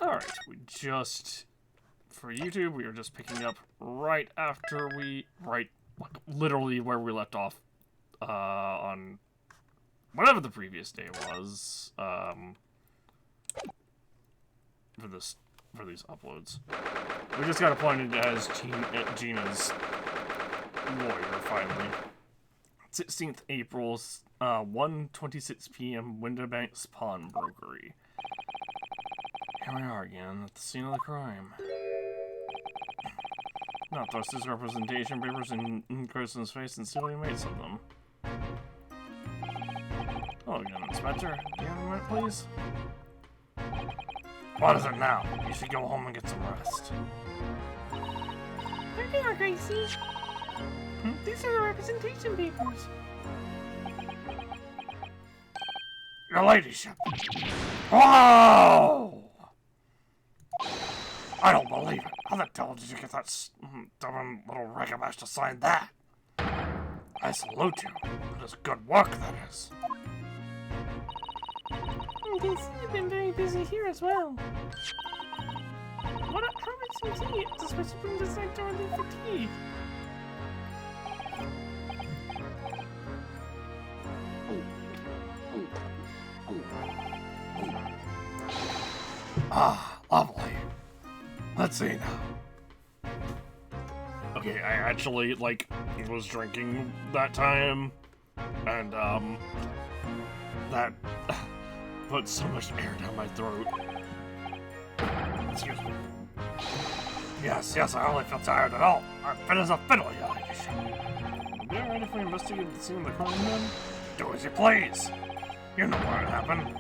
Alright, we just... For YouTube, we are just picking up right after we... Like, literally where we left off. On... Whatever the previous day was. For these uploads. We just got appointed as Gina's lawyer, finally. 16th April, 1:26 p.m., Winterbank's Pawnbrokery. Here we are again, at the scene of the crime. Now thrust his representation papers in Kirsten's face and see what he makes of them. Oh, again, Inspector. Do you have a minute, please? What is it now? You should go home and get some rest. Here they are, Gracie. These are the representation papers. Your ladyship. Whoa! I don't believe it. How the devil did you get that stubborn little ragamuffin to sign that? I salute you. It is good work, that is. I can see you've been very busy here as well. How about some tea, especially from this night during the fatigue? Ah, lovely. Let's see now. Okay, I actually, like, was drinking that time, and, that put so much air down my throat. Excuse me. Yes, I hardly feel tired at all. I'm fit as a fiddle, your ladyship. Be alright if we investigate the scene of the crime, then? Do as you please. You know where it happened.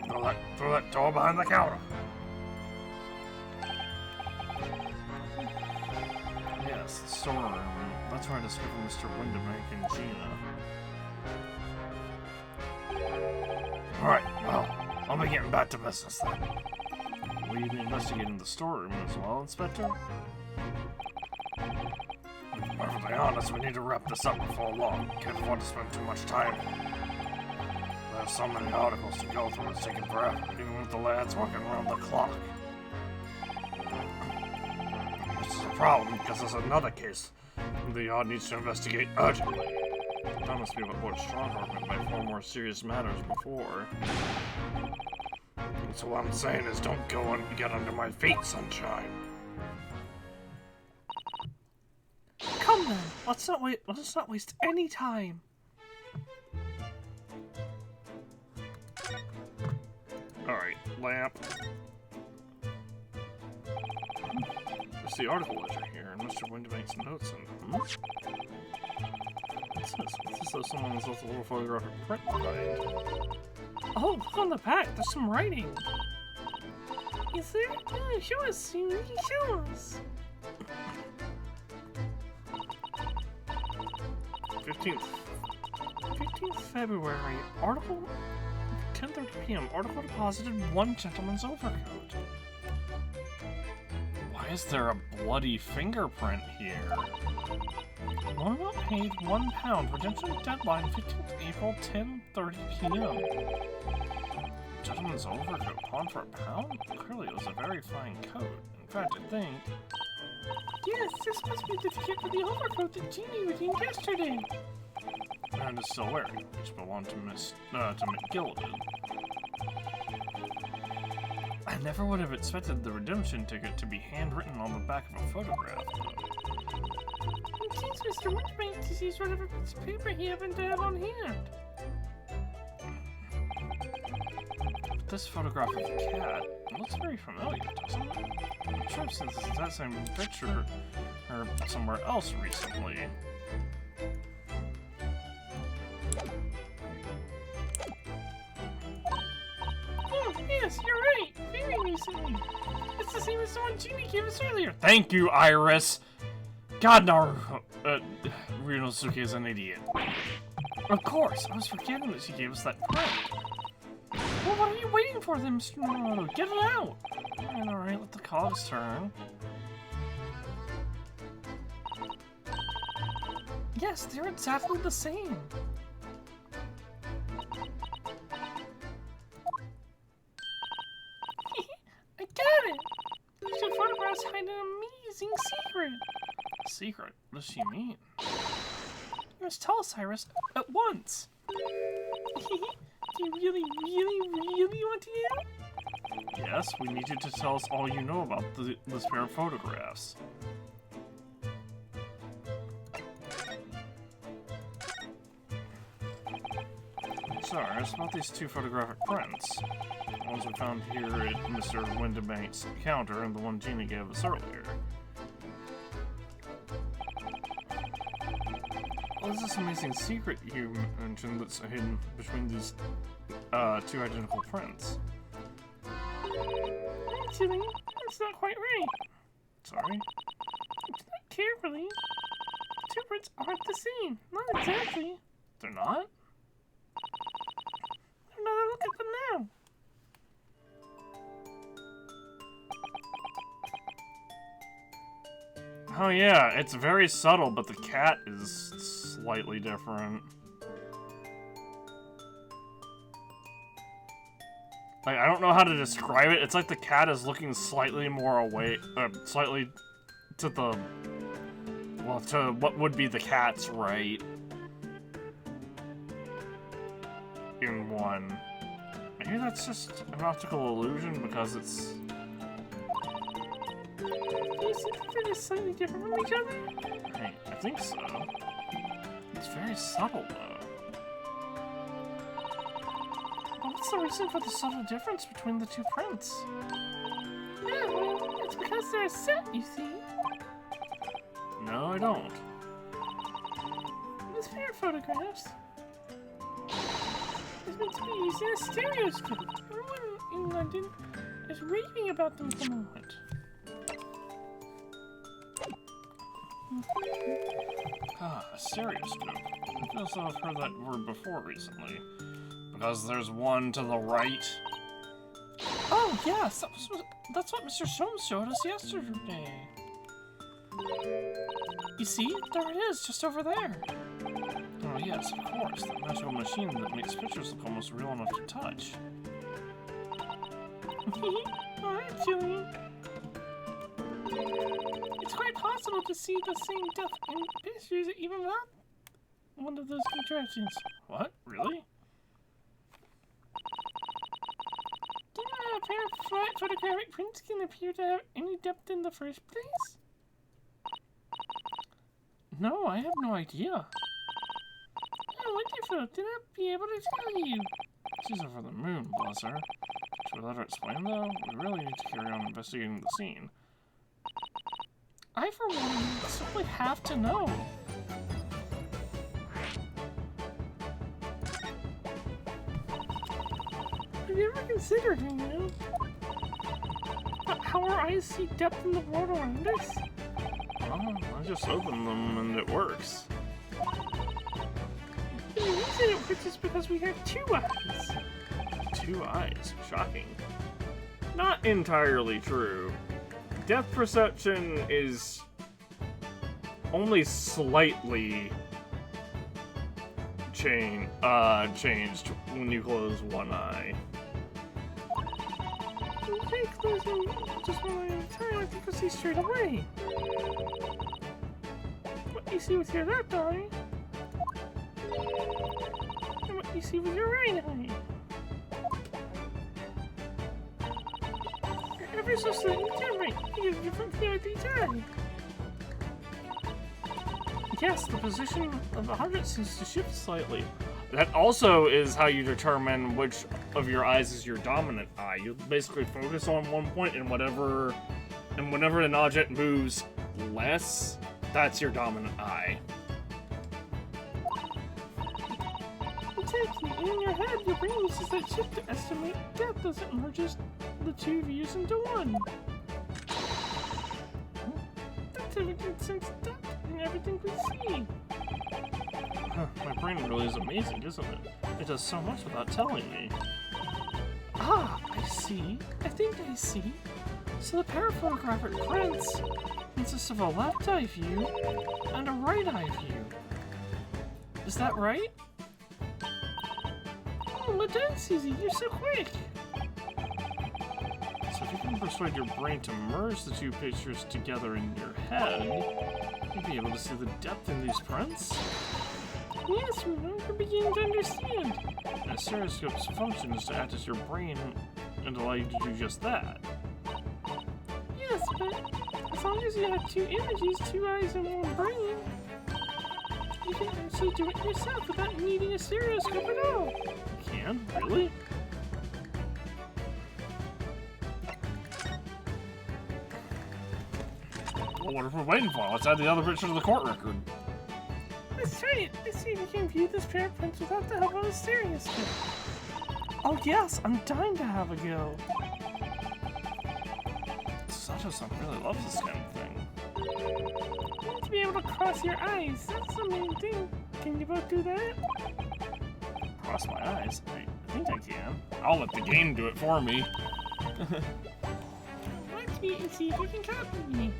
Through that door behind the counter. Yes, the storeroom. That's where I discovered Mr. Winderbank and Gina. Alright, well, I'll be getting back to business then. Will you be investigating the storeroom as well, Inspector? To be perfectly honest, we need to wrap this up before long. Can't afford to spend too much time. There's so many articles to go through, it's taking forever, even with the lads working around the clock. This is a problem, because there's another case the yard needs to investigate urgently. That must be what Lord Strongheart meant by far more serious matters before. So what I'm saying is don't go and get under my feet, sunshine. Come then, let's not waste any time. Alright, lamp. There's the article ledger here, and Mr. Winderbank's notes in them. What's this? What's this though someone has left a little photographic print behind? Oh, look on the back, there's some writing. Is there? Yeah, show us, you can show us. 15th February, article 10:30 p.m. Article deposited one gentleman's overcoat. Why is there a bloody fingerprint here? Loan amount paid £1. Redemption deadline 15th April 10:30 p.m. Gentleman's overcoat pawned for £1? Clearly it was a very fine coat. In fact, I think... Yes, this must be the ticket for the overcoat that Jeannie redeemed yesterday. And is still wearing, which belonged to Miss McGilden. I never would have expected the redemption ticket to be handwritten on the back of a photograph. In case Mr. Winterbank sees whatever piece of paper he happened to have on hand. But this photograph of a cat looks very familiar, doesn't it? I'm sure I've seen this exact same picture or somewhere else recently. Oh, yes, you're right. Very recently. It's the same as the one Jeannie gave us earlier. Thank you, Iris! God, no, Ryunosuke is an idiot. Of course, I was forgetting that she gave us that print. Well, what are you waiting for then, Mr. Noromoto? Get it out! Alright, let the cogs turn. Yes, they're exactly the same. I got it! must hide an amazing secret. Secret? What does she mean? You must tell us, Cyrus, at once. Do you really want to know? Yes, we need you to tell us all you know about this pair of photographs. Cyrus, about these two photographic prints. The ones we found here at Mr. Windibank's counter and the one Jeannie gave us earlier. What is this amazing secret you mentioned that's hidden between these two identical prints? Actually, that's not quite right. Sorry? Not carefully. The two prints aren't the same. Not exactly. They're not? Another look at them now. Oh yeah, it's very subtle, but the cat is slightly different. Like, I don't know how to describe it. It's like the cat is looking slightly more away, slightly to the, well, to what would be the cat's right in one. Maybe that's just an optical illusion because it's... Do you see that they're slightly different from each other? I think so. It's very subtle, though. What's the reason for the subtle difference between the two prints? Yeah, well, it's because they're set, you see. No, I don't. This pair of photographs is meant to be used in a stereoscope. Everyone in London is raving about them at the moment. Ah, a stereoscope. I feel so I've heard that word before recently. Because there's one to the right. Oh, yes, that's what Mr. Soames showed us yesterday. You see, there it is, just over there. Oh yes, of course, that magical machine that makes pictures look almost real enough to touch. Actually, it's quite possible to see the same depth in pictures even without one of those contraptions. What? Really? Do you know how a pair of flat photographic prints can appear to have any depth in the first place? No, I have no idea. Oh, wonderful. Then I'll be able to tell you. She's over the moon, bless her. Should we let her explain, though? We really need to carry on investigating the scene. I, for one, simply have to know. Have you ever considered, how our eyes see depth in the world around us? Well, I just opened them and it works. The reason it works is because we have two eyes. 2 eyes. Shocking. Not entirely true. Depth perception is only slightly changed when you close one eye. Okay, closing just one eye at a time, I think you'll see straight away. What you see with your left eye, and what you see with your right eye. You're ever so slightly different. You have different view with each eye. Yes, the position of the object seems to shift slightly. That also is how you determine which of your eyes is your dominant eye. You basically focus on one point, and whenever an object moves less, that's your dominant eye. Exactly, and in your head, your brain uses that shift to estimate depth as it merges the two views into one. That's evident sense depth in everything we see. Huh, my brain really is amazing, isn't it? It does so much without telling me. Ah, I see. I think I see. So the pair of photographic prints consists of a left eye view and a right eye view. Is that right? Oh, well done, Susie. You're so quick. So So if you can persuade your brain to merge the two pictures together in your head, you'll be able to see the depth in these prints. Yes, we're beginning to understand. A stereoscope's function is to act as your brain and allow you to do just that. Yes, but as long as you have two images, two eyes, and one brain, you can actually do it yourself without needing a stereoscope at all. You can? Really? Well, what are we waiting for? Let's add the other picture to the court record. Let's try it. Let's see if we can view this pair of prints without the help of a stereoscope. Oh yes, I'm dying to have a go. Sato-san really loves this kind of thing. You need to be able to cross your eyes. That's the main thing. Can you both do that? Cross my eyes? I think I can. I'll let the game do it for me. Watch me and see if you can copy me.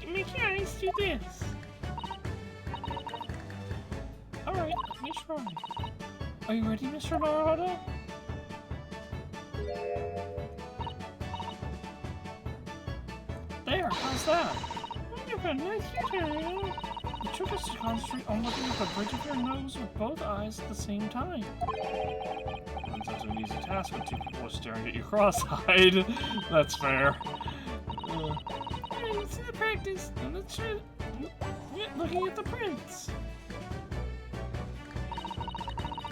Make your eyes do this. Alright, let me try. Are you ready, Mr. Naruto? There, how's that? Wonderful, nice turn. The trick is to concentrate on looking at the bridge of your nose with both eyes at the same time. That's such an easy task when two people are staring at you cross-eyed. That's fair. Alright, let's see the practice. And let's try looking at the prints.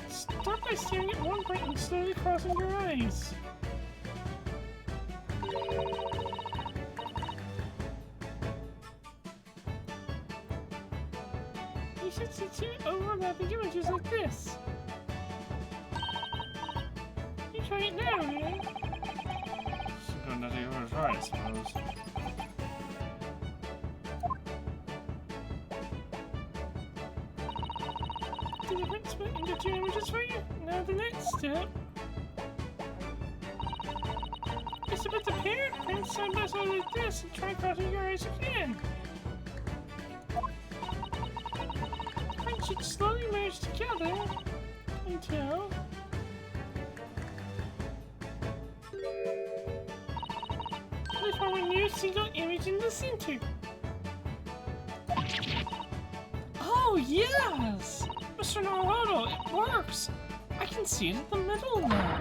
Start by staring at one print and slowly crossing your eyes. You should see two overlapping images like this. You try it now, man. Should go nutty over his right, I suppose. The print split into two images for you. Now the next step is to put the parent prints side by side like this and try crossing your eyes again. The prints should slowly merge together until they form a new single image in the center. Oh yes! Mr. Naruto, it works! I can see it in the middle now.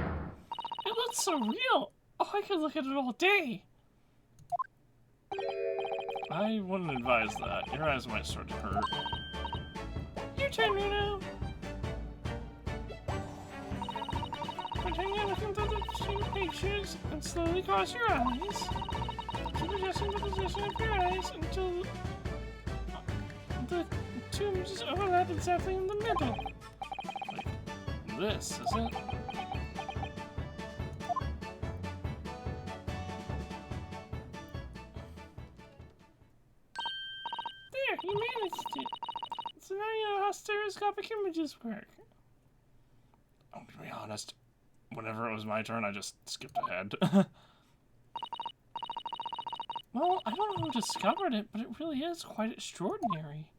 It looks so real. Oh, I could look at it all day. I wouldn't advise that. Your eyes might start to hurt. Your turn, Runo. Pretend you're looking through the two pictures and slowly cross your eyes. Keep adjusting the position of your eyes until the two images overlap exactly in the middle. Like this, is it? There, you managed it. So now you know how stereoscopic images work. I'm gonna be honest. Whenever it was my turn, I just skipped ahead. Well, I don't know who discovered it, but it really is quite extraordinary.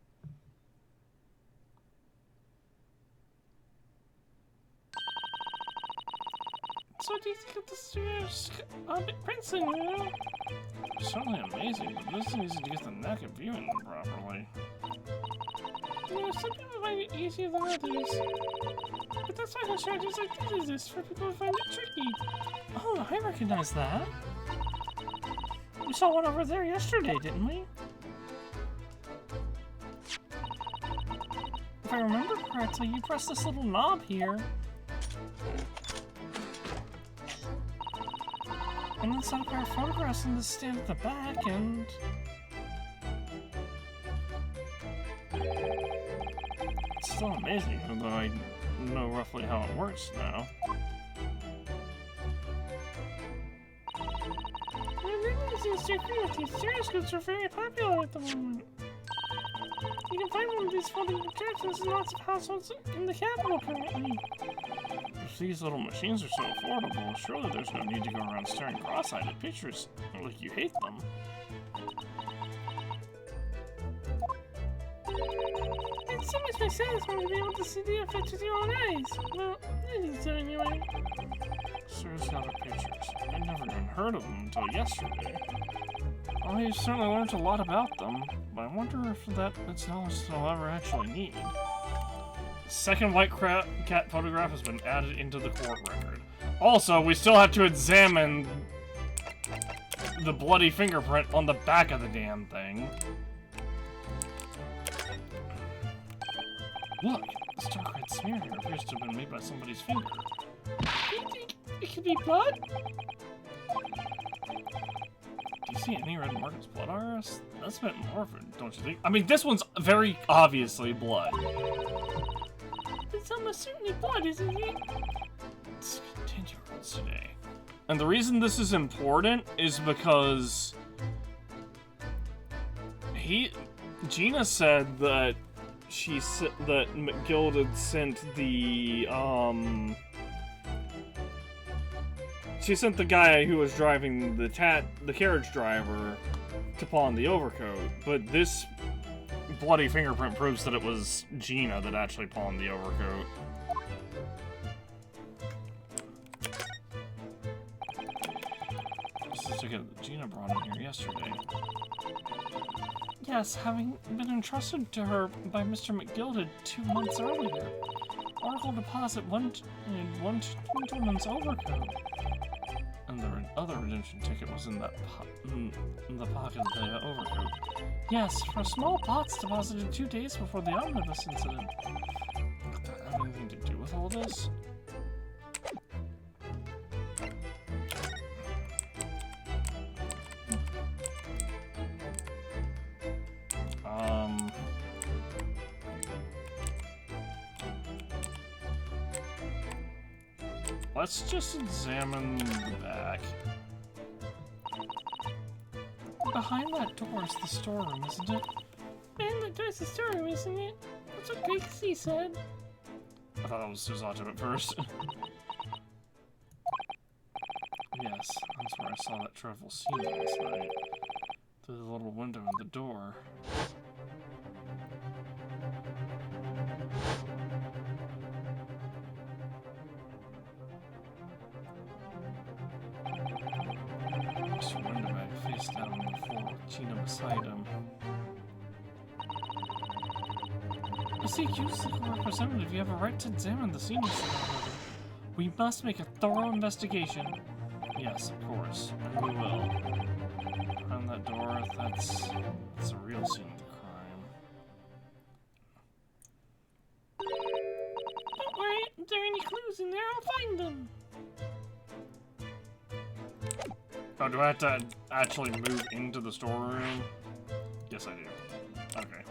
So what do you think of the stereoscopic prints in, you know? Certainly amazing, but this is easy to get the knack of viewing them properly. You know, some people find it easier than others. But that's why strategies like this exist, for people who find it tricky. Oh, I recognize that. We saw one over there yesterday, didn't we? If I remember correctly, you press this little knob here. And then set a pair of photographs in the stand at the back, and It's still amazing, although I know roughly how it works now. Stereoscopes are very popular at the moment. You can find one of these folding projectors in lots of households in the capital currently. If these little machines are so affordable, surely there's no need to go around staring cross-eyed at pictures like you hate them. It's so much more satisfying to be able to see the effects with your own eyes. Well, I think so anyway. Sure got the pictures. I'd never even heard of them until yesterday. Well, you've certainly learned a lot about them, but I wonder if that's knowledge I'll ever actually need. The second white cat photograph has been added into the court record. Also, we still have to examine the bloody fingerprint on the back of the damn thing. Look, this dark red smear here appears to have been made by somebody's finger. You think it could be blood? Do you see any red markings blood iris? That's metamorphic, don't you think? I mean, this one's very obviously blood. It's almost certainly blood, isn't it? It's tendrils today. And the reason this is important is because Gina said that that McGilded sent the she sent the guy who was driving the carriage driver to pawn the overcoat, but this bloody fingerprint proves that it was Gina that actually pawned the overcoat. This is the ticket that Gina brought in here yesterday. Yes, having been entrusted to her by Mr. McGilded 2 months earlier. Oracle deposit one gentleman's overcoat. And the other redemption ticket was in that in the pocket of the overcoat. Yes, for small pots deposited 2 days before the omnibus incident. Does that have anything to do with all this? Let's just examine the back. Behind that door is the storeroom, isn't it? Behind that door is the storeroom, isn't it? That's what Gracie said. I thought that was Suzato at first. Yes, that's where I saw that dreadful scene last night. Through the little window in the door. Mr. Windbag face down on the floor with Gina beside him. As the accused legal representative, you have a right to examine the scene. We must make a thorough investigation. Yes, of course, and we will. Behind that door, that's a real scene of the crime. Don't worry, if there are any clues in there, I'll find them. Oh, do I have to actually move into the storeroom? Yes, I do. Okay.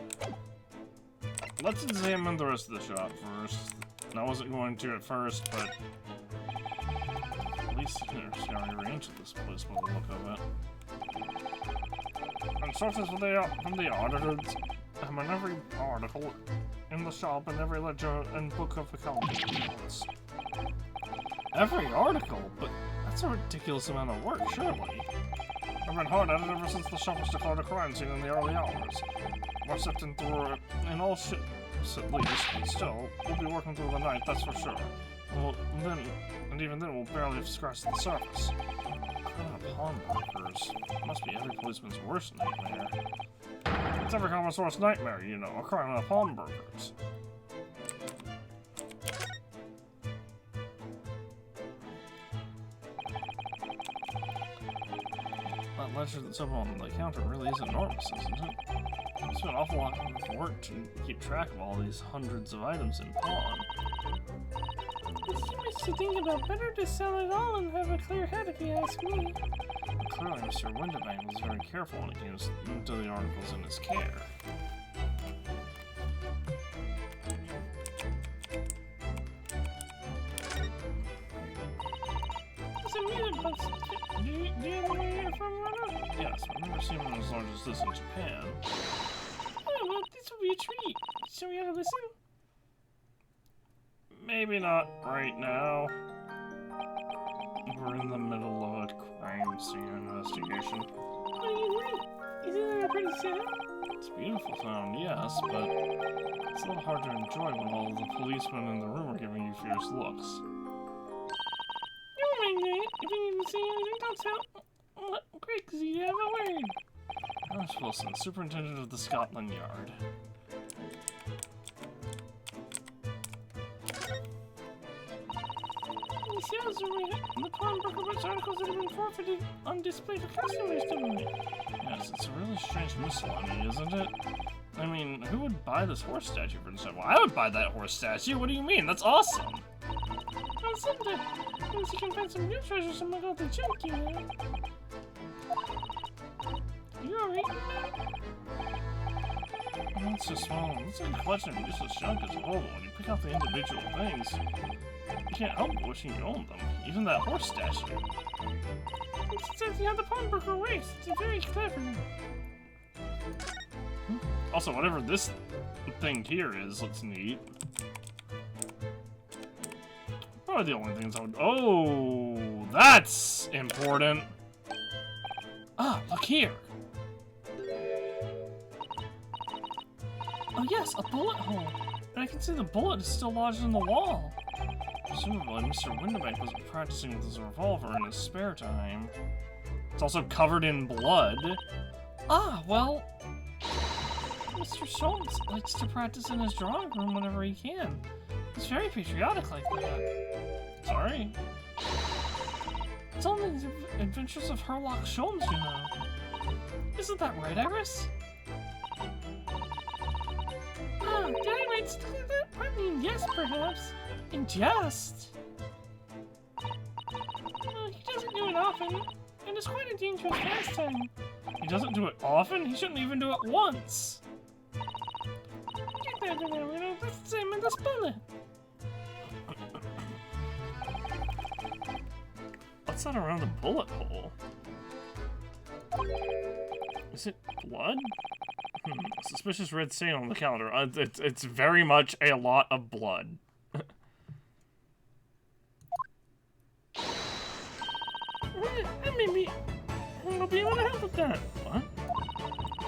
Let's examine the rest of the shop first. And I wasn't going to at first, but at least see how I arranged this place by the look of it. Instructions from the auditors have in every article in the shop and every ledger and book of accounts. Every article? But that's a ridiculous amount of work, surely. I've been hard at it ever since the shop was declared a crime scene in the early hours. We're sifting through it in all shit, at least. Still, we'll be working through the night, that's for sure. Well, even then, we'll barely have scratched the surface. Criminal pawnbrokers must be every policeman's worst nightmare. It's every connoisseur's nightmare, you know, a crime of pawnbrokers. That ledger that's up on the counter really is enormous, isn't it? It's been an awful lot of work to keep track of all these hundreds of items in pawn. It's too much to think about. Better to sell it all and have a clear head if you ask me. Clearly, Mr. Winterbank was very careful when it came to the articles in his care. It's a music box. Do you know where you're from, Rana? Yes, I've never seen one as large as this in Japan. Oh, well, this will be a treat. Shall we have a listen? Maybe not right now. We're in the middle of a crime scene investigation. What do you think? Isn't that a pretty sound? It's a beautiful sound, yes, but it's a little hard to enjoy when all the policemen in the room are giving you fierce looks. Never mind that. If you need to say anything, don't sound crazy. You have a word. Alice Wilson, Superintendent of the Scotland Yard. The sales are right. The pawnbroker puts articles that have been forfeited on display for customers tonight. Yes, it's a really strange miscellany, isn't it? I mean, who would buy this horse statue for instance? Well, I would buy that horse statue. What do you mean? That's awesome. Well, someday, once you can find some new treasures among all the junk you have. You alright? Well, it's just small. It's like a collection of useless junk as a whole. When you pick out the individual things, you can't help but wishing you owned them. Even that horse statue. It's exactly how the pawnbroker works. It's very clever. Also, whatever this thing here is, looks neat. Probably the only things I would... Oh, that's important. Ah, look here. Oh yes, a bullet hole. But I can see the bullet is still lodged in the wall. Presumably, Mr. Windibank was practicing with his revolver in his spare time. It's also covered in blood. Ah, well... Mr. Schultz likes to practice in his drawing room whenever he can. He's very patriotic like that. Sorry? It's only the adventures of Herlock Sholmes, you know. Isn't that right, Iris? Ah, did I write stuff like that? I mean, yes, perhaps. In jest. Well, he doesn't do it often, and it's quite a dangerous pastime. He doesn't do it often? He shouldn't even do it once. Get that in there, Widow. That's the same in this bullet. What's that around the bullet hole? Is it blood? Suspicious red stain on the calendar. It's very much a lot of blood. Maybe I'll be able to help with that. What?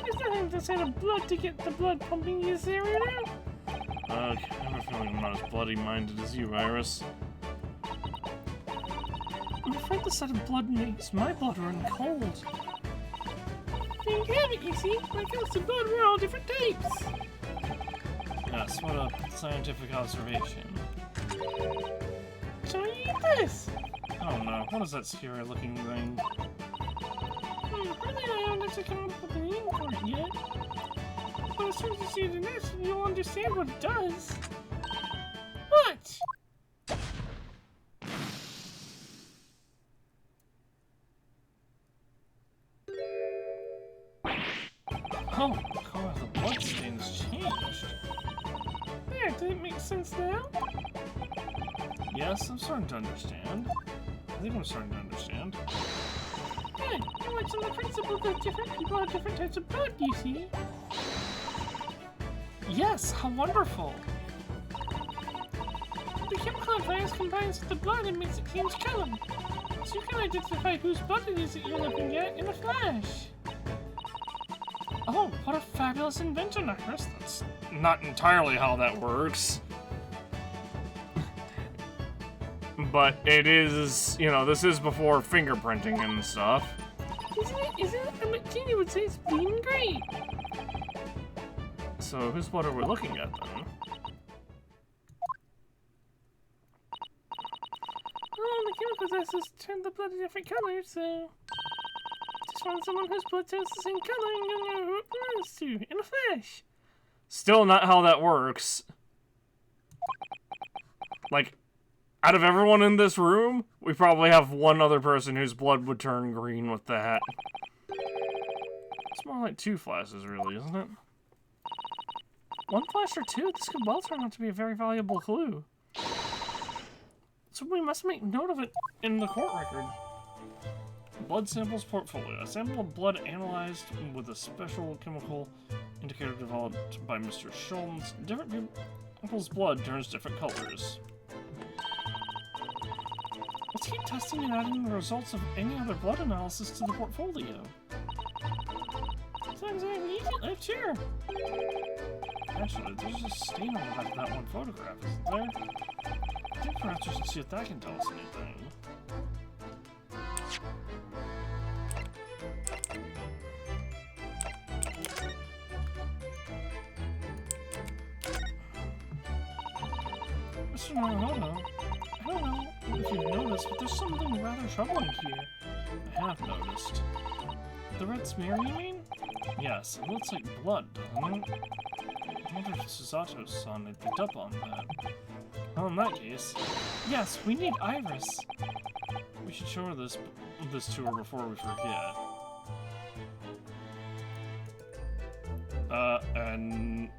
Is there anything inside of blood to get the blood pumping in this area now? I have a feeling I'm not as bloody-minded as you, Iris. I'm afraid the sight of blood makes my blood run cold. There you have it, you see? When it comes to blood, we're all different types. Yes, what a scientific observation. So you eat this. Oh no, what is that scary-looking thing? Really, I haven't come up with a name for it yet. But as soon as you see it in this, you'll understand what it does. What? Oh, God, the bloodstain's changed. There, does it make sense now? Yes, I'm starting to understand. I think I'm starting to understand. Good. You went on the principle that different people have different types of blood, you see? Yes, how wonderful! The chemical advice combines with the blood and makes it change color. So you can identify whose blood it is that you're looking at in a flash. Oh, what a fabulous invention, Iris. That's not entirely how that works. But it is, you know, this is before fingerprinting and stuff. Isn't it? Isn't it? I mean, Gina would say it's bleeding great. So whose blood are we looking at then? Oh, the chemical tests turn the blood a different color, so... Just find someone whose blood turns the same color and you'll know who it belongs to, in a flash. Still not how that works. Like, out of everyone in this room, we probably have one other person whose blood would turn green with that. It's more like 2 flashes, really, isn't it? 1 flash or 2? This could well turn out to be a very valuable clue. So we must make note of it in the court record. Blood samples portfolio. A sample of blood analyzed with a special chemical indicator developed by Mr. Sholmes. Different people's blood turns different colors. Let's keep testing and adding the results of any other blood analysis to the portfolio. left here. Actually, there's a stain on the back of that one photograph, isn't there? I think perhaps we should see if that can tell us anything. Mr. Naruhodo, I don't know if you've noticed, but there's something rather troubling here. I have noticed. The red smear, you mean? Yes, it looks like blood, doesn't it? I wonder if Susato's-san had picked up on that. Well, in that case, Yes, we need Iris. we should show her this to her before we forget. And...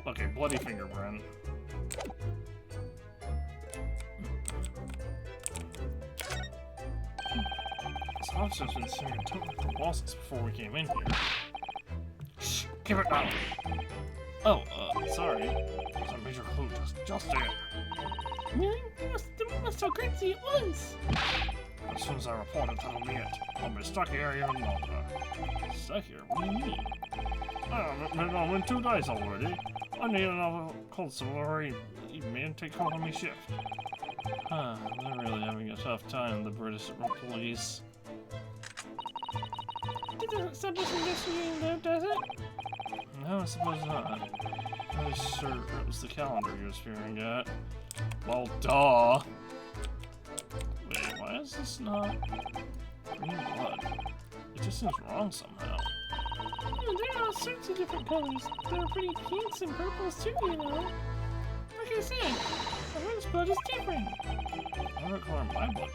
Okay, bloody fingerprint. This officer's been singing the bosses before we came in here. Shh! Keep it down! Oh, sorry. There's a major clue just there. Really? We must tell Gracie at once. As soon as I report it, that'll be it. I'll be stuck here even longer. Stuck here? What do you mean? I've been on 2 days already. I need another constable or even man take hold of me shift. Huh, they're really having a tough time, the British police. Did that stop us investigating there, does it? No, I suppose not. I was sure it was the calendar he was peering at. Well, duh! Wait, why is this not green blood? It just seems wrong somehow. Oh, there are all sorts of different colors. There are pretty pinks and purples too, you know. Like I said, everyone's blood is different. I don't color my blood.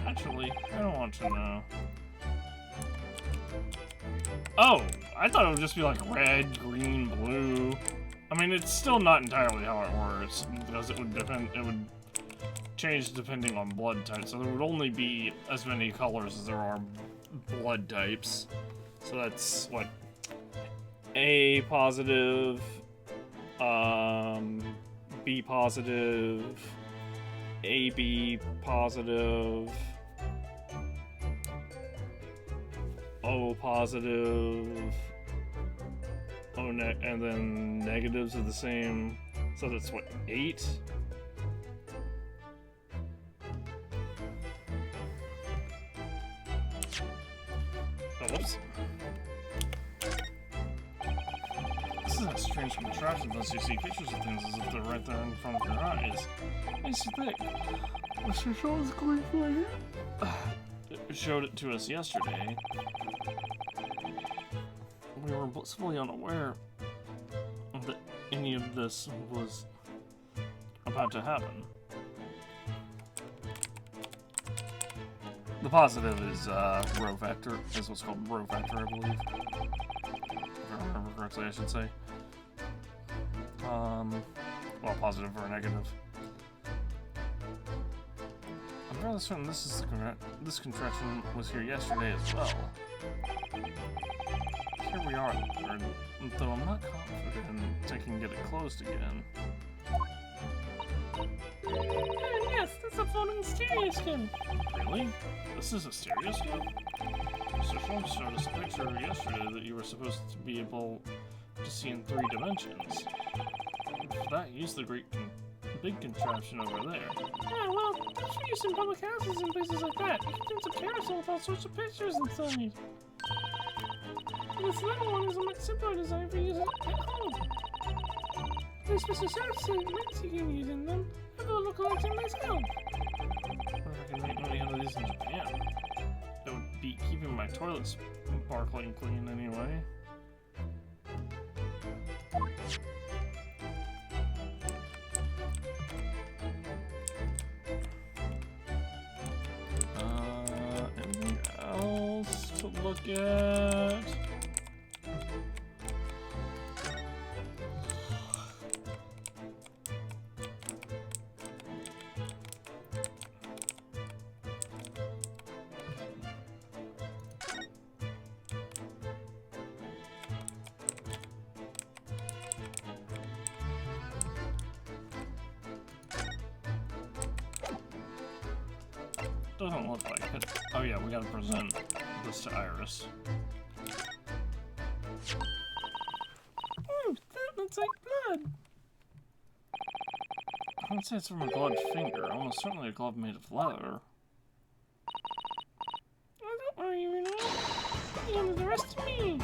Actually, I don't want to know. Oh, I thought it would just be like red, green, blue. I mean, it's still not entirely how it works because it would change depending on blood type. So there would only be as many colors as there are blood types. So that's what A positive, B positive, AB positive, O positive, and then negatives are the same. So that's what, 8? Oh, whoops. This is a strange contraption unless you see pictures of things as if they're right there in front of your eyes. It's thick. Mr. Shaw's going for you. It showed it to us yesterday. We were blissfully unaware that any of this was about to happen. The positive is row vector, is what's called row vector, I believe. If I remember correctly, I should say. Well, positive or negative. I'm fairly certain this contraction was here yesterday as well. Here we are, though I'm not confident in thinking get it closed again. Yes, that's a floating stereoscope. Really? This is a stereoscope? Mr. Schultz showed us a picture yesterday that you were supposed to be able to see in 3 dimensions. For that, use the big contraption over there. Yeah, well, that's for use in public houses and places like that. You can print a carousel with all sorts of pictures inside. This little one is a much simpler design for use at home. There's special services you can use in them. I have a little collection myself. What if I can make money out of these in Japan? It would be keeping my toilets sparkling clean anyway. Anything else to look at? Doesn't look like it. Oh yeah, we gotta present this to Iris. blood? I would say it's from a gloved finger, almost certainly a glove made of leather. Oh, don't worry, Reno. You and the rest of me.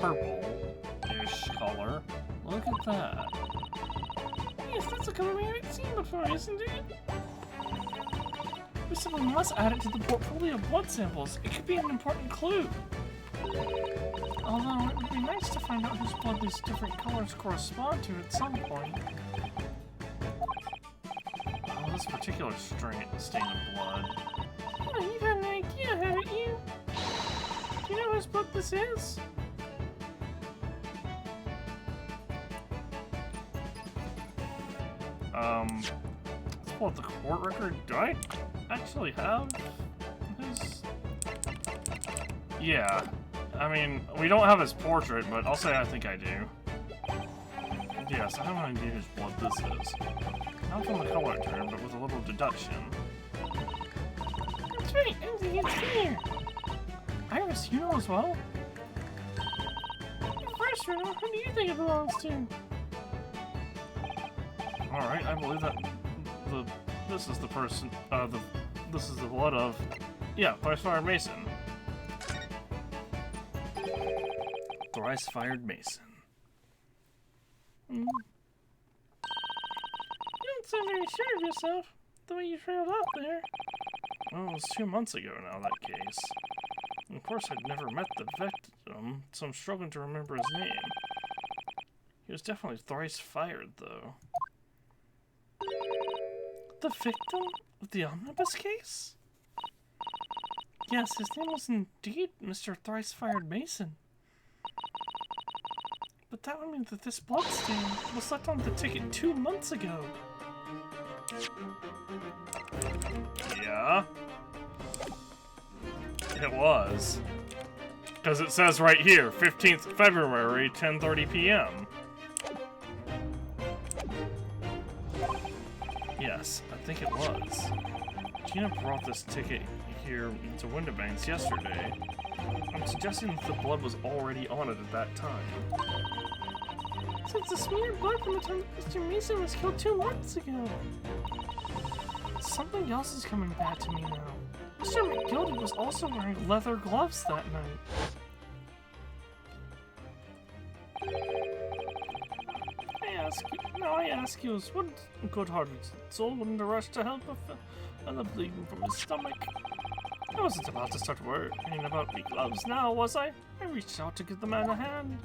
Purple-ish color. Look at that. Yes, that's a color we haven't seen before, isn't it? We simply must add it to the portfolio of blood samples. It could be an important clue. Although, it would be nice to find out whose blood these different colors correspond to at some point. Oh, this particular stain of blood. Oh, you've had an idea, haven't you? Do you know whose blood this is? Let's pull up the court record. Do I actually have his? Yeah. I mean, we don't have his portrait, but I'll say I think I do. Yes, I have an idea whose blood this is. Not from the color term, but with a little deduction. That's right, I think it's here. Iris, you know as well? First, Reno, who do you think it belongs to? Alright, I believe that this is the person, this is the blood of, yeah, Thrice-Fired Mason. Thrice-Fired Mason. You don't sound very sure of yourself, the way you trailed off there. Well, it was 2 months ago now, that case. And of course, I'd never met the victim, so I'm struggling to remember his name. He was definitely thrice-fired, though. The victim of the omnibus case? Yes, his name was indeed Mr. Thrice-Fired Mason. But that would mean that this bloodstain was left on the ticket 2 months ago. Yeah. It was. Because it says right here, 15th February, 10:30 p.m. Yes, I think it was. Gina brought this ticket here to Winterbanks yesterday. I'm suggesting that the blood was already on it at that time. So it's the smeared blood from the time that Mr. Mason was killed 2 months ago. Something else is coming back to me now. Mr. McGildy was also wearing leather gloves that night. I ask you, as one good-hearted soul wouldn't rush to help a the bleeding from his stomach? I wasn't about to start worrying about the gloves now, was I? I reached out to give the man a hand.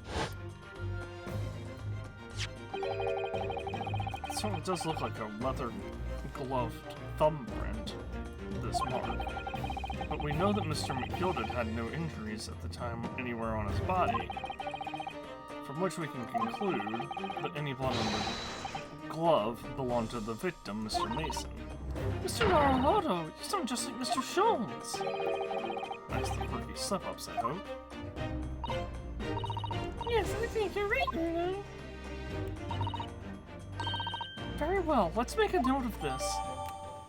It certainly does look like a leather-gloved thumbprint, this mark. But we know that Mr. McGilded had no injuries at the time anywhere on his body, from which we can conclude that any blood on the glove belonged to the victim, Mr. Mason. Mr. Naruhodo, you sound just like Mr. Jones. Nice the quirky slip-ups, I hope. Yes, I think you're right, Bruno. Very well, let's make a note of this.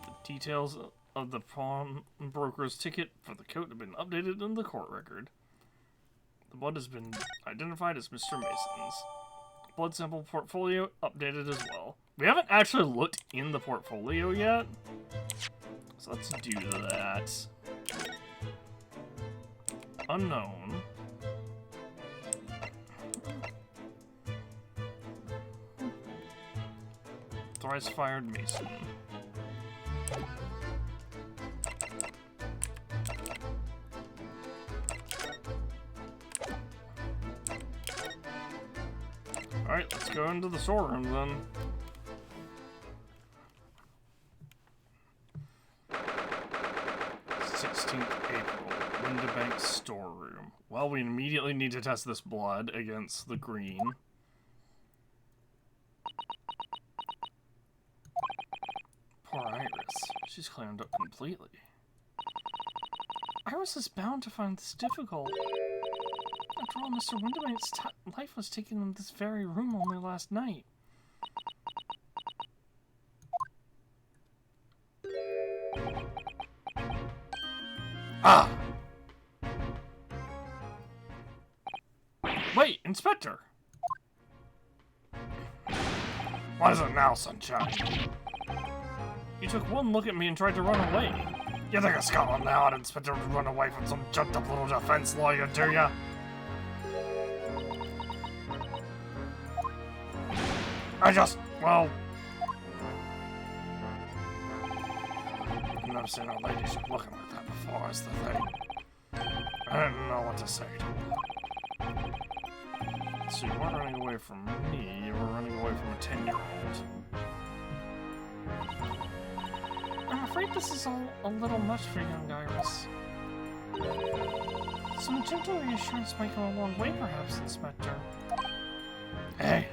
The details of the pawnbroker's ticket for the coat have been updated in the court record. The blood has been identified as Mr. Mason's. Blood sample portfolio updated as well. We haven't actually looked in the portfolio yet, so let's do that. Unknown. Thrice-Fired Mason. Alright, let's go into the storeroom then. April, Winterbanks storeroom. Well, we immediately need to test this blood against the green. Poor Iris. She's cleared up completely. Iris is bound to find this difficult. After all, Mr. Winterbank's life was taken in this very room only last night. Ah! Wait, Inspector! What is it now, Sunshine? You took one look at me and tried to run away. You think a Scotland now and Inspector would run away from some jumped-up little defense lawyer, do ya? Well... I've never seen a ladyship looking like that before, is the thing. I didn't know what to say to her. So you weren't running away from me, you were running away from a 10-year-old. I'm afraid this is all a little much for young Iris. Some gentle reassurance might go a long way, perhaps, Inspector. Hey!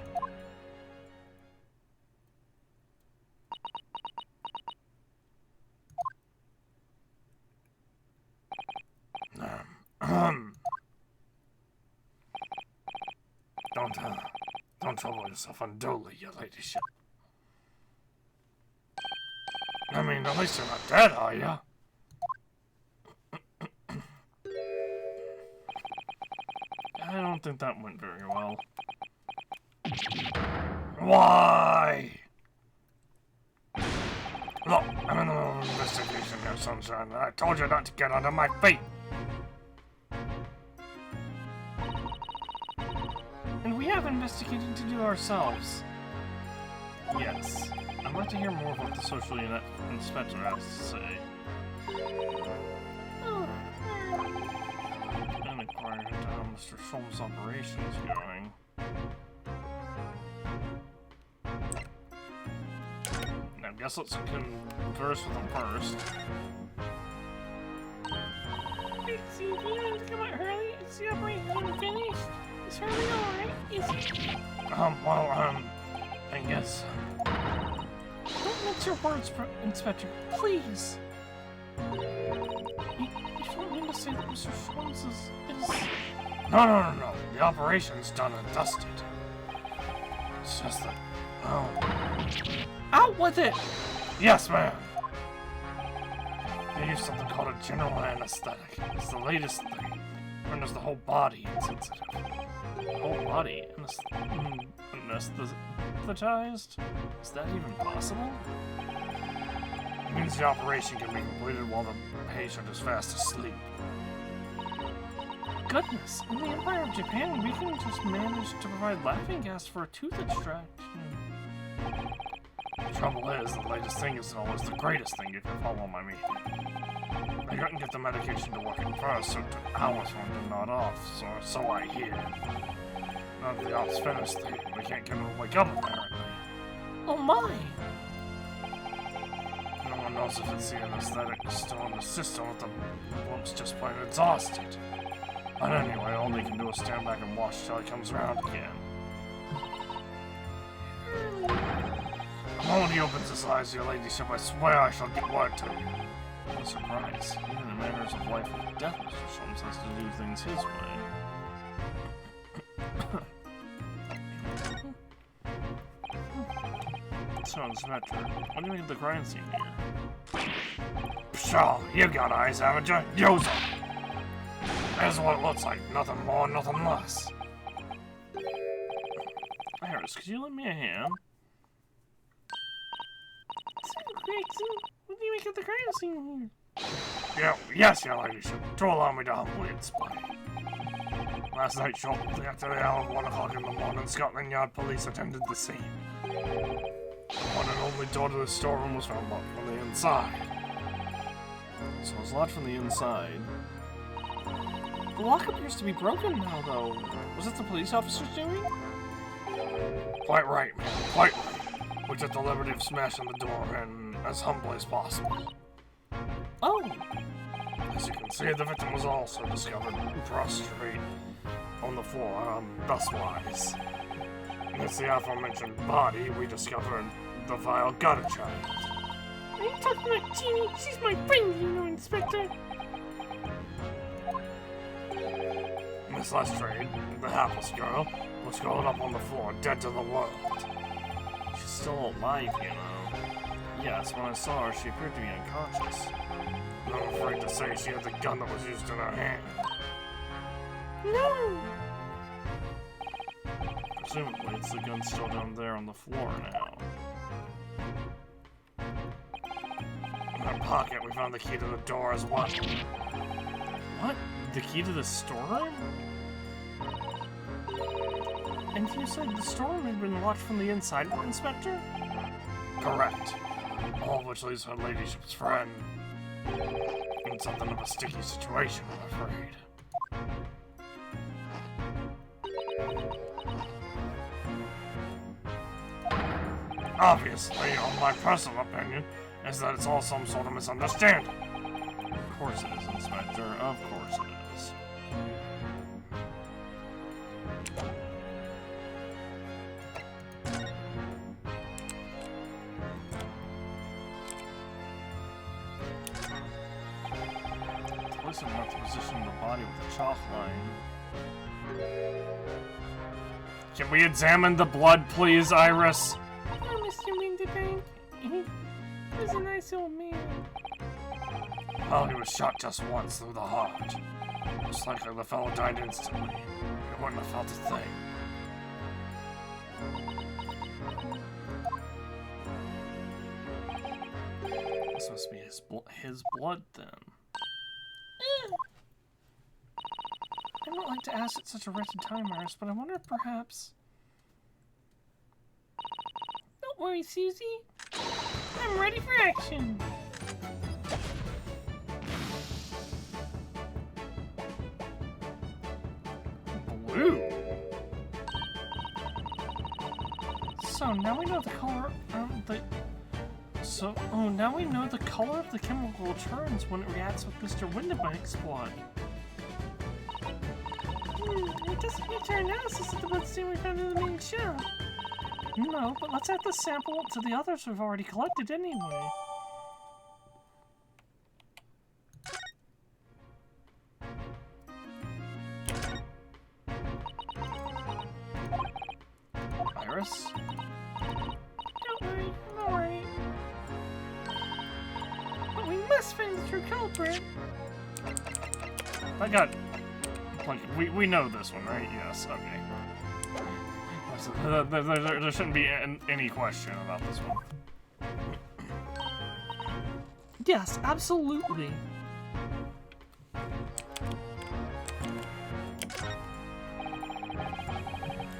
Don't trouble yourself unduly, your ladyship. I mean, at least you're not dead, are ya? I don't think that went very well. Why? Look, I'm in the middle of an investigation here, Sunshine, and I told you not to get under my feet. And we have investigating to do ourselves. Yes. I'd like to hear more of what the social unit inspector has to say. And inquire into how Mr. Sholmes' operation is going. I guess let's converse with him first. See, if you had to come out early, is the operation finished? Is Hurley alright? Is he? I guess. Don't mince your words, Inspector, please. You don't mean to say that Mr. Sholmes is... No. The operation's done and dusted. It's just that... Oh. Out with it! Yes, ma'am! They use something called a general anesthetic. It's the latest thing. Renders the whole body insensitive. The whole body anesthetized? Is that even possible? It means the operation can be completed while the patient is fast asleep. Goodness, in the Empire of Japan, we can just manage to provide laughing gas for a tooth extraction. The trouble is, the latest thing isn't always the greatest thing, if you follow my meaning. They couldn't get the medication to work at first, so it took hours for them to nod off, so I hear. Now that the op's finished, we can't get them to wake up, apparently. Oh my! No one knows if it's the anesthetic still in the system, or if the bloke's just plain exhausted. But anyway, all they can do is stand back and watch till he comes around again. The moment he opens his eyes, your ladyship, I swear I shall get word to you. No surprise. Even in matters of life and death, Mr. Sholmes has to do things his way. So, Inspector, what do you think of the crime scene here? Pshaw, you got eyes, haven't you? Use them! That's what it looks like. Nothing more, nothing less. Iris, could you lend me a hand? What do you make of the crime scene here? Yes, your ladyship. Do allow me to humbly explain. Last night, shortly after the hour of 1 o'clock in the morning, Scotland Yard police attended the scene. The one and only door to the storeroom was found locked from the inside. So it was locked from the inside. The lock appears to be broken now, though. Was it the police officers doing? Quite right, man. Quite right. We took the liberty of smashing the door in as humbly as possible. Oh! As you can see, the victim was also discovered prostrate on the floor, thuswise. It's the aforementioned body we discovered the vile gutter child. Are you talking about Jeannie? She's my friend, you know, Inspector. Miss Lestrade, the hapless girl, was curled up on the floor, dead to the world. She's still alive, you know. Yes, when I saw her, she appeared to be unconscious. I'm afraid to say she had the gun that was used in her hand. No! Presumably, it's the gun still down there on the floor now. In our pocket, we found the key to the door as well. What? The key to the storeroom? And you said the storeroom had been locked from the inside, Inspector? Correct. All of which leaves her ladyship's friend in something of a sticky situation, I'm afraid. Obviously, my personal opinion is that it's all some sort of misunderstanding. Of course it is, Inspector. Of course it is. Listen, not to position the body with a chalk line. Can we examine the blood, please, Iris? Oh, Mr. Winterbank. He was a nice old man. Well, he was shot just once through the heart. Most likely the fellow died instantly. He wouldn't have felt a thing. This must be his blood, then. I don't like to ask at such a wretched time, Iris, but I wonder if perhaps... Don't worry, Susie. I'm ready for action. Blue? So now we know the color now we know the color of the chemical turns when it reacts with Mr. Winterbank's blood. It doesn't match our analysis of the bloodstain we found in the main shop. No, but let's add the sample to the others we've already collected anyway. Iris? Don't worry, I'm alright. But we must find the true culprit. I got plenty. We know this one, right? Yes, okay. There shouldn't be any question about this one. Yes, absolutely.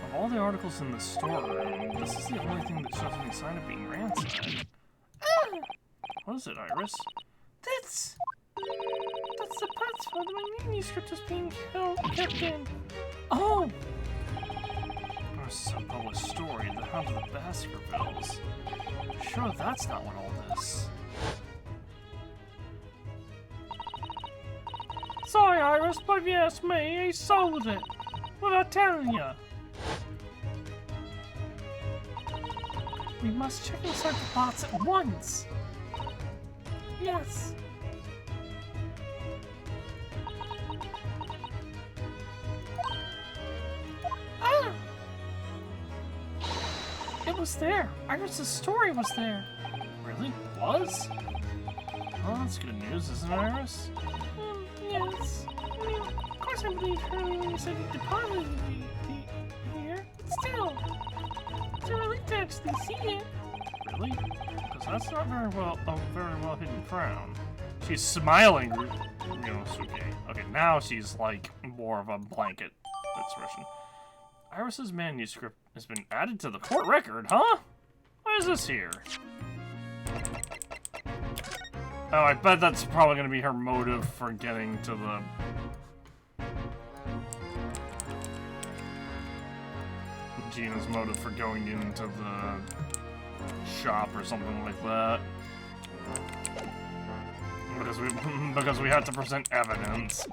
Of all the articles in the storeroom, this is the only thing that shows any sign of being ransacked. What is it, Iris? That's the parts where my manuscript was being kept in. Oh! This is a published story, The Hound of the Baskervilles. Sure, that's not what all this. Sorry, Iris, but if you ask me, he sold it. Without telling you. We must check inside the box at once. Yes. Ah! It was there. Iris's story was there. Really? Was? Well, that's good news, isn't it, Iris? Yes. I mean, of course I believe her when you said he deposited the here. But still, it's a relief to actually see it. Really? Because that's not very well hidden frown. She's smiling, Ryosuke. Okay, now she's like more of a blanket expression. Iris's manuscript has been added to the court record, huh? Why is this here? Oh, I bet that's probably going to be her motive for getting to the... Gina's motive for going into the shop or something like that. Because we had to present evidence.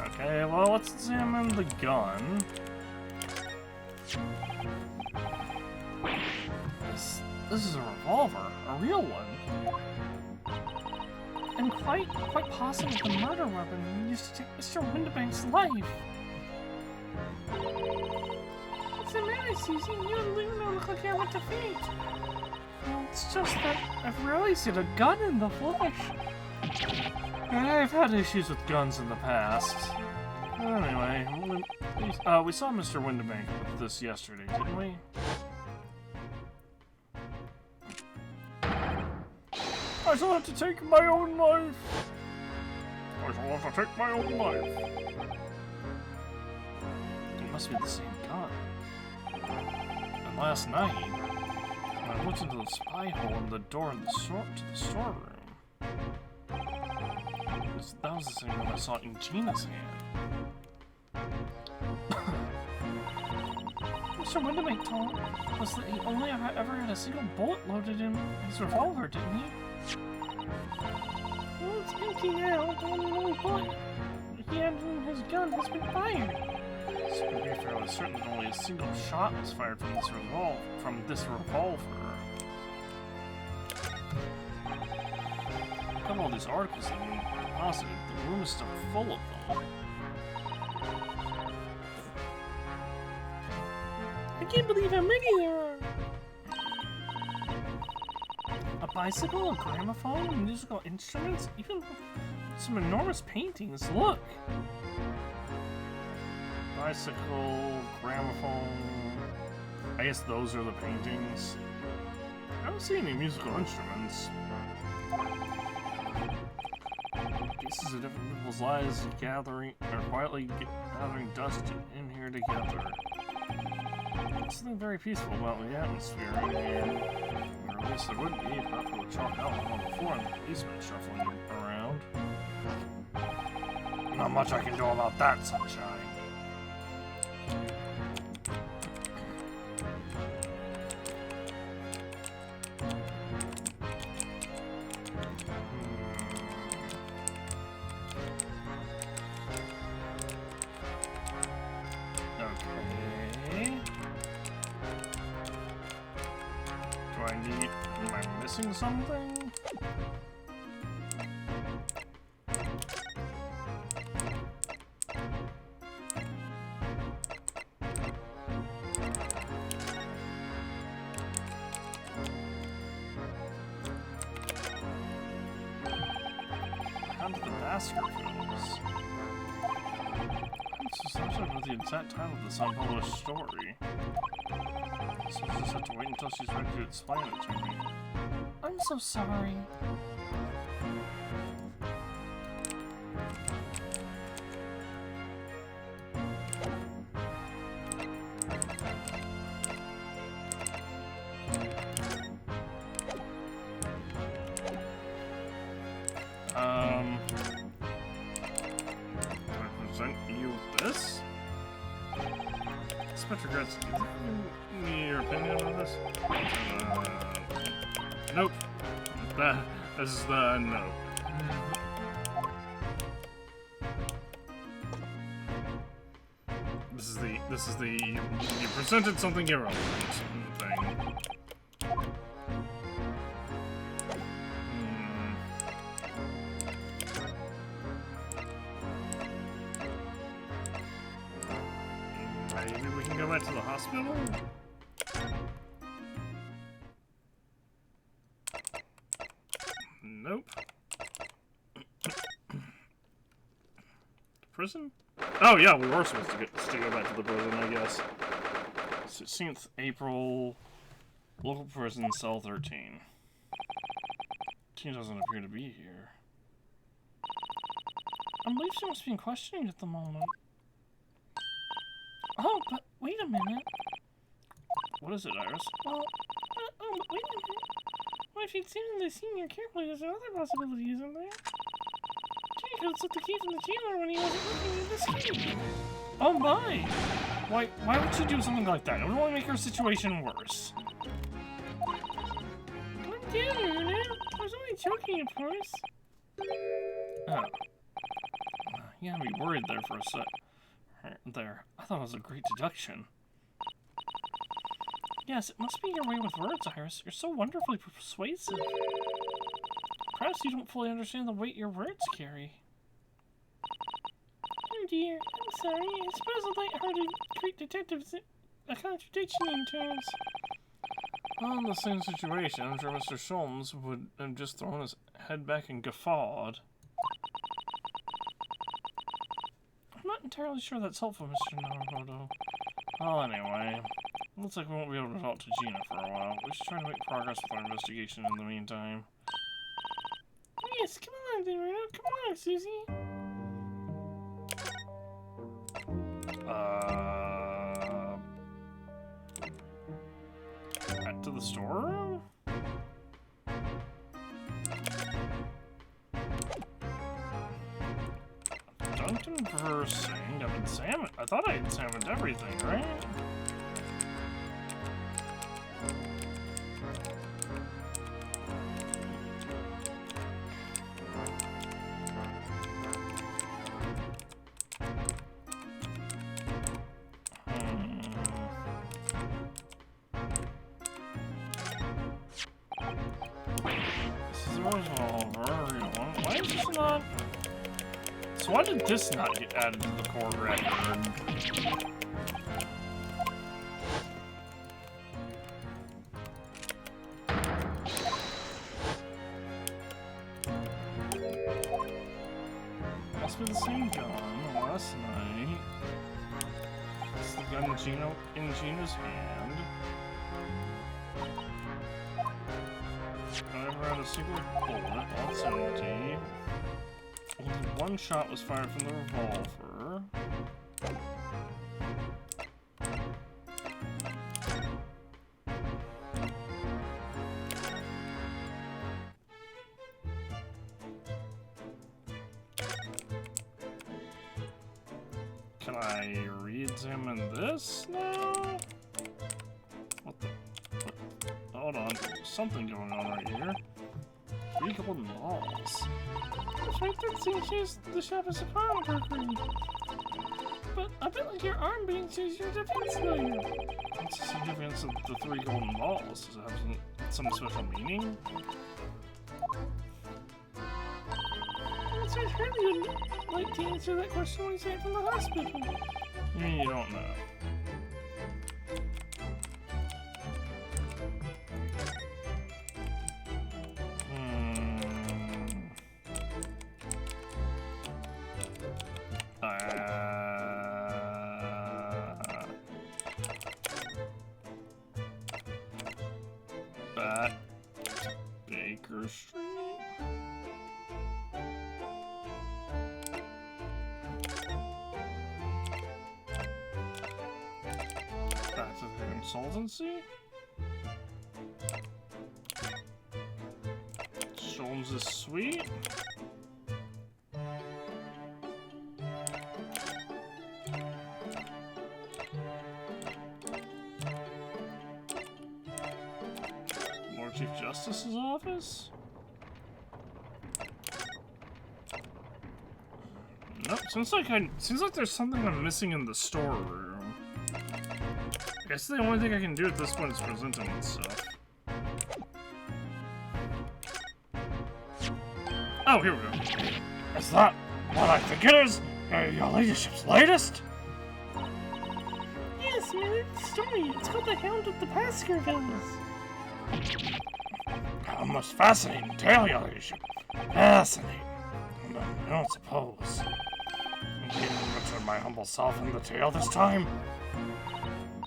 Okay, well, let's examine the gun. This is a revolver, a real one. And quite possibly the murder weapon used to take Mr. Winterbank's life. What's the matter, Susie? You and Luna look like you're about to faint. Well, it's just that I've rarely seen a gun in the flesh. I've had issues with guns in the past. Anyway, we saw Mr. Winterbank with this yesterday, didn't we? I shall have to take my own life. I shall have to take my own life. It must be the same gun. And last night, when I looked into the spy hole in the door in the to the storeroom, that was the same one I saw in Gina's hand. Mr. Windermate told us that he only ever had a single bullet loaded in his revolver, didn't he? Well, it's empty now. The only bullet he had in his gun has been fired. So to be fair, I was certain that only a single shot was fired from this revolver. Come all these articles that were positive. The room is still full of them. I can't believe how many there are! A bicycle, a gramophone, musical instruments, even some enormous paintings. Look! Bicycle, gramophone. I guess those are the paintings. I don't see any musical instruments. Pieces of different people's lives quietly gathering dust in here together. There's something very peaceful about the atmosphere in here. Or at least there would be if not for the chalk outline on the floor and the policeman shuffling around. Not much I can do about that, sunshine. Am I missing something? How did the Baskervilles? This is not the exact title of this unpublished story. So I just have to wait until she's ready to explain it to me. I'm so sorry. Can I present you with this? Inspector Gretz, do you have your opinion on this? Nope. This is the no. This is the you presented something irrelevant thing. Maybe we can go back to the hospital? Nope. Prison? Oh yeah, we were supposed to go back to the prison, I guess. 16th April, local prison, cell 13. She doesn't appear to be here. I believe she must be in questioning at the moment. Oh, but wait a minute. What is it, Iris? Well, wait a minute. Well, if you'd seen the senior carefully, there's another possibility, isn't there? Jimmy could have slipped the key from the jailer when he wasn't looking at this key. Oh my! Why would she do something like that? It would only make her situation worse. Calm down, Luna. I was only joking, of course. Oh. You had me worried there for a sec. There. I thought it was a great deduction. Yes, it must be your way with words, Iris. You're so wonderfully persuasive. Perhaps you don't fully understand the weight your words carry. Oh dear, I'm sorry. I suppose a light-hearted great detective's a contradiction in terms. Well, in the same situation, I'm sure Mr. Sholmes would have just thrown his head back and guffawed. I'm not entirely sure that's helpful, Mr. Naruhodo. Well, anyway, looks like we won't be able to talk to Gina for a while. We should try to make progress with our investigation in the meantime. Yes, come on, then, Reno. Come on, Susie. Back to the storeroom? Done conversing. I've been salmon. I thought I had examined everything, right? Why is this not? So why did this not get added to the core record? Must be the same gun last night. It's the gun in Gina's hand. I never had a single bullet. That's empty. Only one shot was fired from the revolver. Can I re-examine this now? What the? Hold on, there's something going on right here. 3 golden balls. That's right, that seems the shop is a pawn burglary. But a bit like your arm being used your defense lawyer. What's the significance of the 3 golden balls? Does it have some special meaning? It's hardly like to answer that question when you say it from the hospital. You mean you don't know? Baker Street? Back to the consultancy? Sholmes' suite? Chief Justice's office? Nope, seems like there's something I'm missing in the storeroom. I guess the only thing I can do at this point is present him with stuff. Oh, here we go. Is that what I think it is? Your ladyship's latest? Yes, man, it's a story. It's called The Hound of the Baskervilles. A most fascinating tale, your ladyship. Fascinating. I don't suppose. You didn't return my humble self in the tale this time?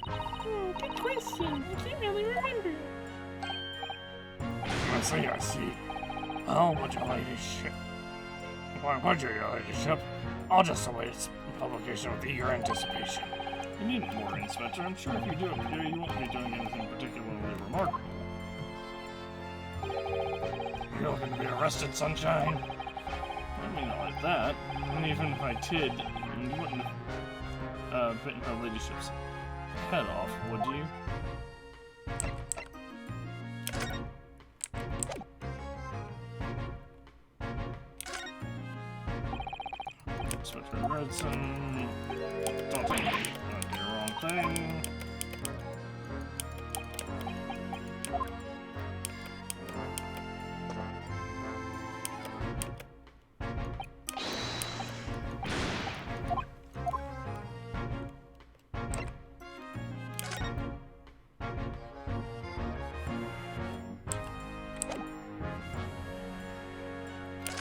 Oh, good question. I can't really remember. I see. Well, would your ladyship? Why would your ladyship? I'll just await its publication with eager anticipation. You needn't worry, Inspector. I'm sure if you do it here, you won't be doing anything particularly remarkable. You're looking to be arrested, Sunshine? I mean, not like that. And even if I did, you wouldn't have bitten her ladyship's head off, would you? Inspector Redson. Don't think I'm doing the wrong thing.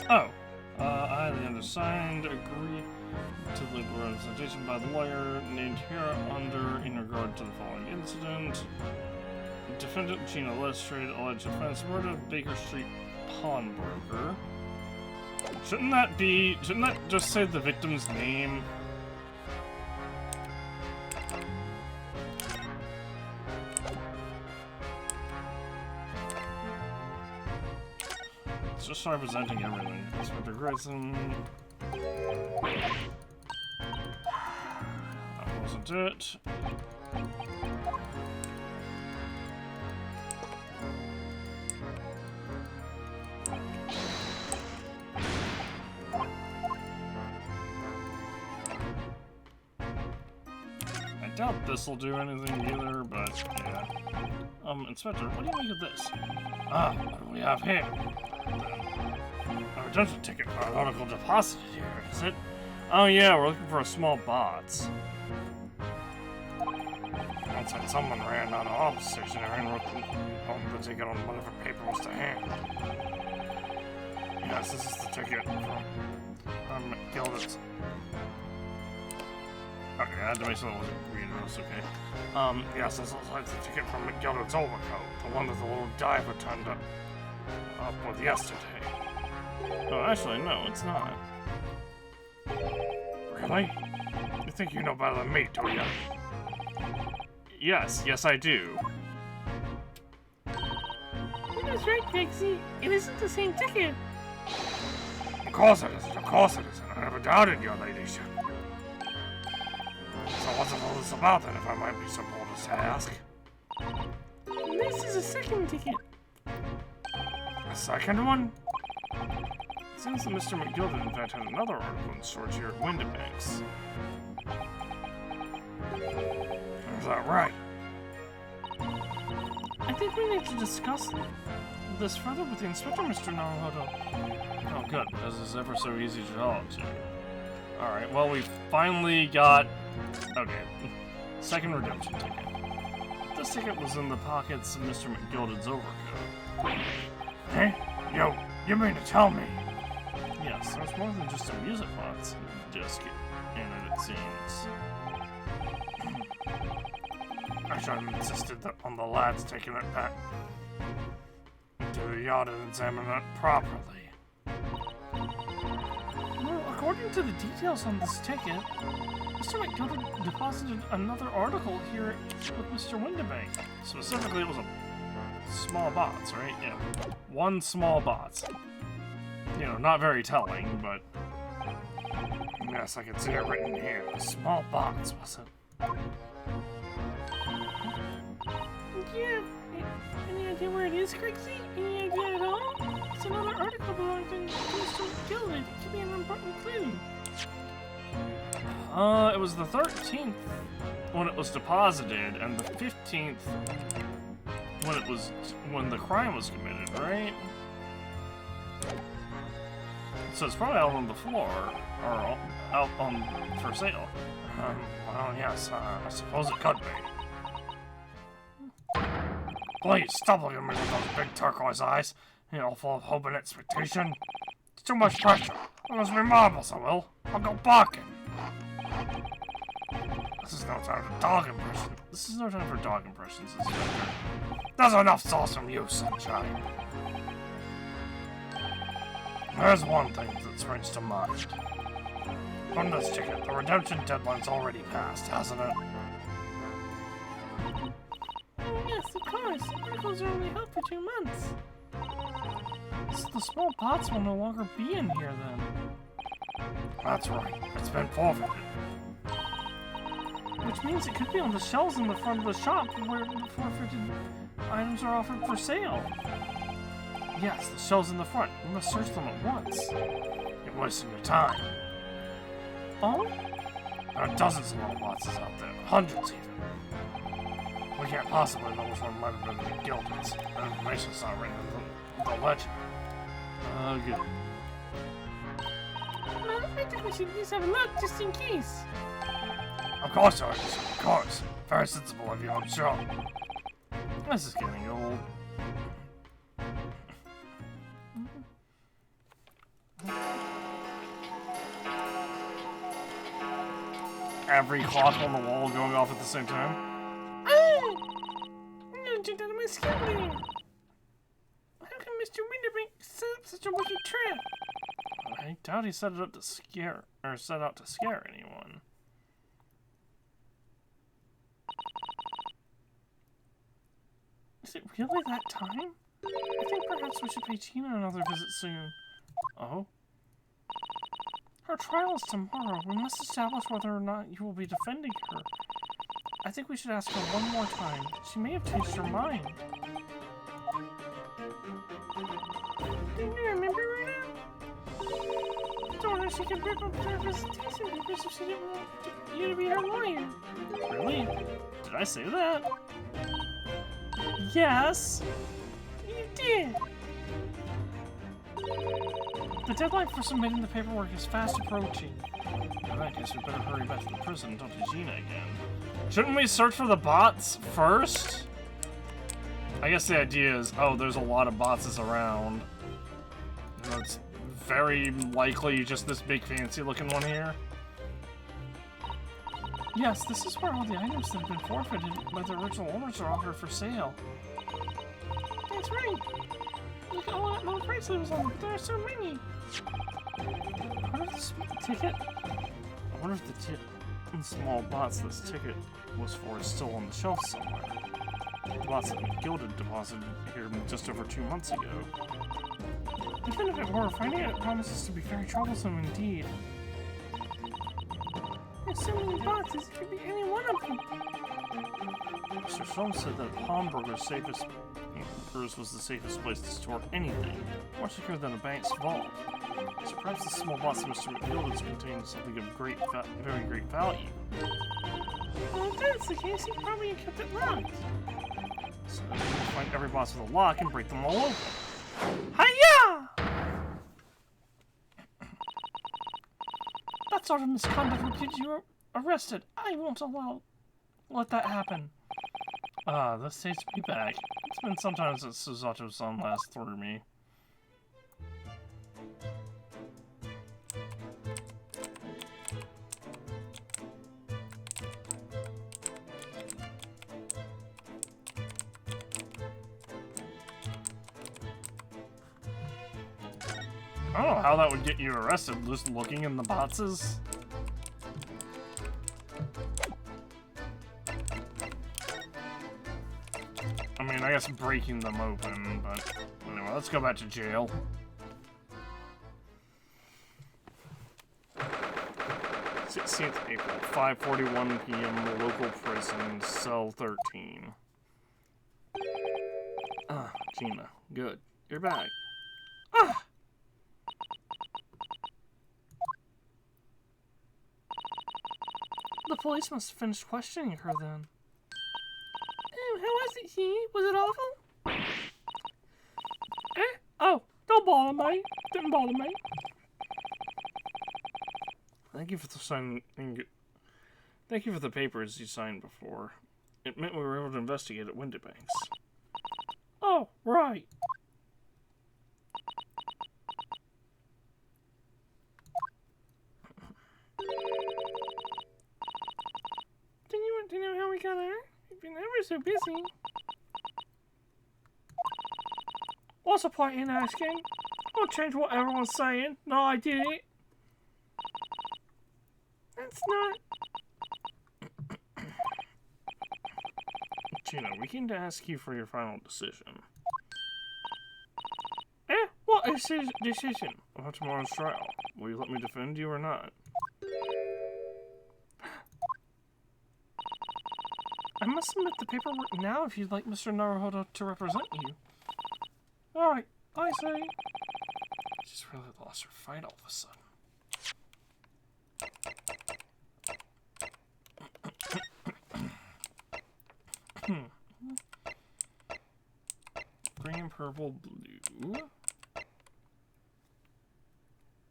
Oh, I, the undersigned, agree to the representation by the lawyer named here under in regard to the following incident. Defendant Gina Lestrade, alleged offense, murder of Baker Street pawnbroker. Shouldn't that just say the victim's name? It's just representing everything. Inspector Grayson. That wasn't it. I doubt this'll do anything either, but yeah. Inspector, what do you make of this? Ah, what do we have here? A redemption ticket for an article deposited here, is it? Oh yeah, we're looking for a small box. Looks like someone ran out of office stationery and wrote the ticket on whatever paper was to hand. Yes, this is the ticket from Gilda's. Okay, I had to make sure that wasn't green, that was okay. Yes, this looks like the ticket from McGilder's overcoat, the one that the little diver turned up with yesterday. Oh, actually, no, it's not. Really? You think you know better than me, do you? Yes, I do. That's right, Pixie. It isn't the same ticket. Of course it isn't, I never doubted your ladyship. So what's all this about then, if I might be so bold as to ask? This is a second ticket. A second one? It seems that Mr. McGilden in fact had another article in storage here at Windibanks. Is that right? I think we need to discuss this further with the inspector, Mr. Naruhodo. Oh good, because it's ever so easy to talk to. Alright, well we finally got... Okay, second redemption ticket. This ticket was in the pockets of Mr. McGilden's overcoat. Hey? Yo, you mean to tell me? Yes, there's more than just a music box disc in it, it seems. I should have insisted on the lads taking it back to the yacht and examining it properly. Well, according to the details on this ticket, Mr. McGilden deposited another article here with Mr. Windibank. Specifically, it was a small box, right? Yeah. One small box. You know, not very telling, but... Yes, I can see it written here. A small box, was it? Yeah. Any idea where it is, Crixie? Any idea at all? It's another article belonging to Mr. McGilden. It could be an important clue. It was the 13th when it was deposited, and the 15th when the crime was committed, right? So it's probably out on the floor, or out on for sale. Well, yes, I suppose it could be. Please, stop looking at me with those big turquoise eyes, you know, full of hope and expectation. It's too much pressure. It must be marbles, I will. I'll go barking. This is no time for dog impressions. This is no time for dog impressions, Inspector. There's enough sauce from you, sunshine. There's one thing that springs to mind. On this ticket, the redemption deadline's already passed, hasn't it? Oh, yes, of course. Articles are only out for 2 months. So the small pots will no longer be in here, then. That's right. It's been forfeited. Which means it could be on the shelves in the front of the shop where the forfeited items are offered for sale. Yes, the shelves in the front. We must search them at once. You're wasting your time. Oh? There are dozens of little boxes out there. Hundreds, even. We can't possibly know which one might have been the Gildan's. The information's not written in the legend. Good. Well, I think we should at least have a look, just in case. Of course, Argus. Of course. Very sensible of you, I'm sure. This is getting old. every clock on the wall going off at the same time? No, get out of my scouting! How can Mr. Winterbank set up such a wicked trap? I doubt he set it up to scare, or set out to scare anyone. Is it really that time? I think perhaps we should pay Tina another visit soon. Oh? Her trial is tomorrow. We must establish whether or not you will be defending her. I think we should ask her one more time. She may have changed her mind. Do you remember her now? I told her she could rip up her visitation papers if she didn't want you to be her lawyer. Really? Did I say that? Yes, you did. The deadline for submitting the paperwork is fast approaching. I guess we better hurry back to the prison and talk to Gina again. Shouldn't we search for the bots first? I guess the idea is, oh, there's a lot of botses around. You know, it's very likely just this big fancy looking one here. Yes, this is where all the items that have been forfeited by the original owners are offered for sale. That's right. Look at all that low price labels on them, but there are so many. I wonder if this ticket... I wonder if the small bots this ticket was for is still on the shelf somewhere. The bots that Gilded deposited here just over 2 months ago. Even if it were, finding it promises to be very troublesome indeed. There's so many bots, it could be any one of them. Mr. Sholmes said that Pawnbroker's was the safest place to store anything, more secure than a bank's vault. So perhaps the small box of Mr. McGilded's contains something of very great value. Well, if that's the case, he probably kept it locked. So we can find every box with a lock and break them all open. Hiya! That sort of misconduct will get you arrested. I won't let that happen. This takes me back. It's been some time since Susato-san last threw me. I don't know how that would get you arrested, just looking in the boxes. I mean, I guess breaking them open, but anyway, let's go back to jail. April, 5:41 p.m. local prison, cell 13. Gina, good. You're back. The police must have finished questioning her then. Oh, how was it, he? Was it awful? Oh, don't bother me. Didn't bother me. Thank you for the Thank you for the papers you signed before. It meant we were able to investigate at Winterbank's. Oh, right. Do you want to know how we got her? We've been ever so busy. What's the point in asking? I'll change what everyone's saying. No, I did it. That's not... Gina, we came to ask you for your final decision. What decision? About tomorrow's trial. Will you let me defend you or not? I must submit the paperwork now if you'd like Mr. Naruhodo to represent you. Alright, I say. She's really lost her fight all of a sudden. Green, purple, blue.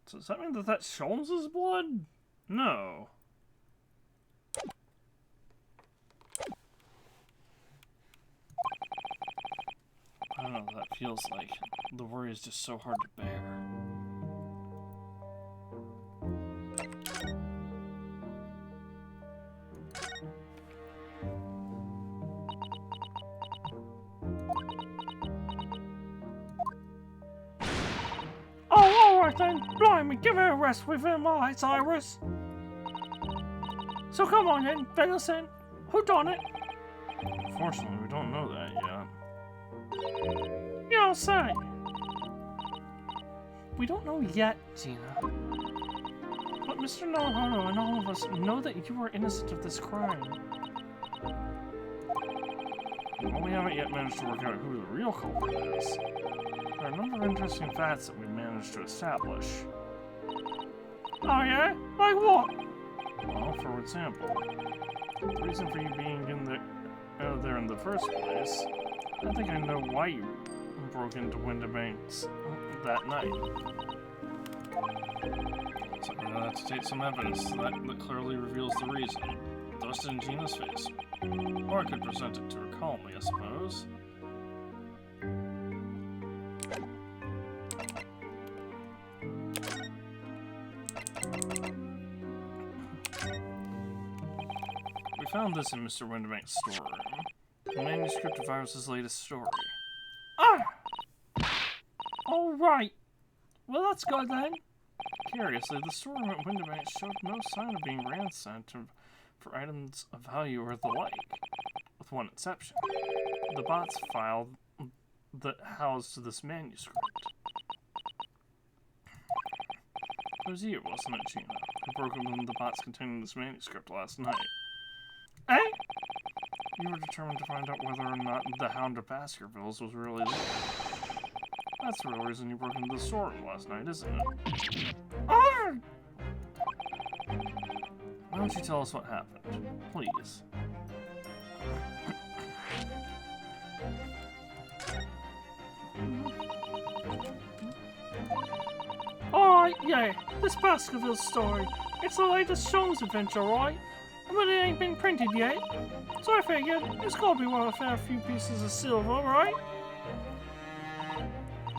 So does that mean that that's Sholmes' blood? No. I don't know what that feels like. The worry is just so hard to bear. Alright then, blimey, give her a rest within my lights, Iris. So come on then, Venison. Who done it? Unfortunately, we don't know that yet. You don't say. We don't know yet, Gina. But Mr. Nohono and all of us know that you are innocent of this crime. Well, we haven't yet managed to work out who the real culprit is. There are a number of interesting facts that we managed to establish. Oh yeah? Like what? Well, for example, the reason for you being there in the first place, I think I know why you broke into Winterbank's that night. So we're gonna have to take some evidence that clearly reveals the reason. Thrust it in Gina's face. Or I could present it to her calmly, I suppose. We found this in Mr. Winterbank's storeroom. A manuscript of Iris' latest story. Ah! Alright. Well, that's good then. Curiously, the storeroom at Winterbank showed no sign of being ransacked for items of value or the like, with one exception. The bots file that housed this manuscript. It was you, wasn't it, Gina, who broke open the box containing this manuscript last night? Eh? You were determined to find out whether or not the Hound of Baskervilles was really there. That's the real reason you broke into the storeroom last night, isn't it? Oh! Why don't you tell us what happened, please? Alright, yeah, this Baskerville story. It's the latest Sean's adventure, right? But it ain't been printed yet. So I figured it's gotta be worth a few pieces of silver, right?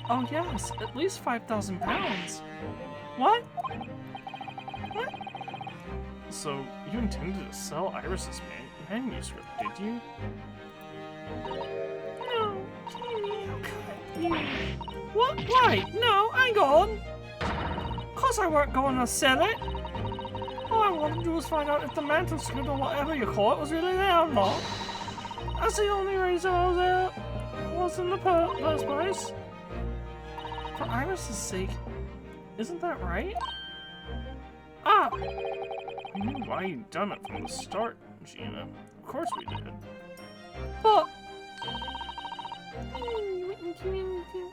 Oh yes, at least 5,000 pounds. What? What? So, you intended to sell Iris' manuscript, did you? No, Jamie, how could you? What? Wait, no, hang on. Course I weren't going to sell it. All I wanted to do was find out if the manuscript or whatever you call it was really there or not. That's the only reason I was there. Was in the first place. For Iris' sake, isn't that right? Ah! We knew why you'd done it from the start, Gina. Of course we did. But... I wouldn't do anything.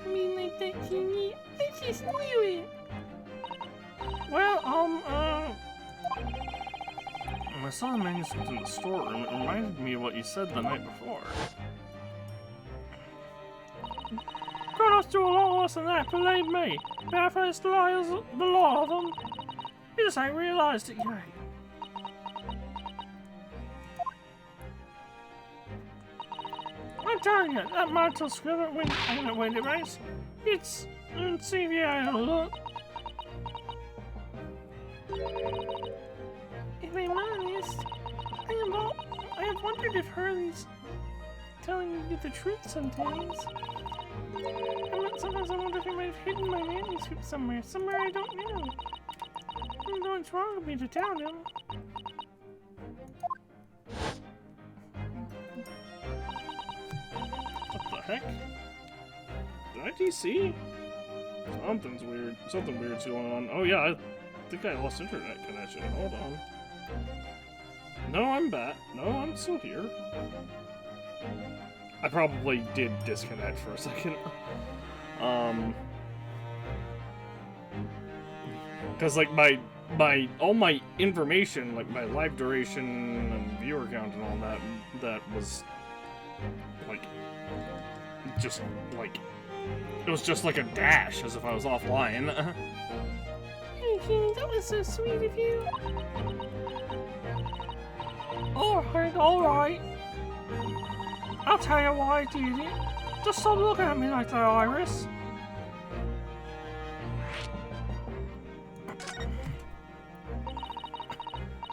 I mean, like that, Jamie. I just knew it. Well, when I saw the manuscript in the storeroom, it reminded me of what you said the night before. Chronicles do a lot worse than that, believe me. Barefaced liars, the lot of them. You just ain't realised it yet. I'm telling you, that manuscript at Winterbanks, it's... Let's see if you had a look. If I'm honest, I have wondered if Hurley's telling you the truth sometimes. Sometimes I wonder if he might have hidden my manuscript somewhere I don't know. I don't know what's wrong with me to tell him. What the heck? Did I DC? Something's weird. Something weird's going on. Oh yeah, I think I lost internet connection. Hold on. No, I'm back. No, I'm still here. I probably did disconnect for a second. Cause like all my information, like my live duration and viewer count and all that was like just like it was just like a dash as if I was offline. Hey, King, that was so sweet of you. Alright. I'll tell you why I did it. Just stop looking at me like that, Iris.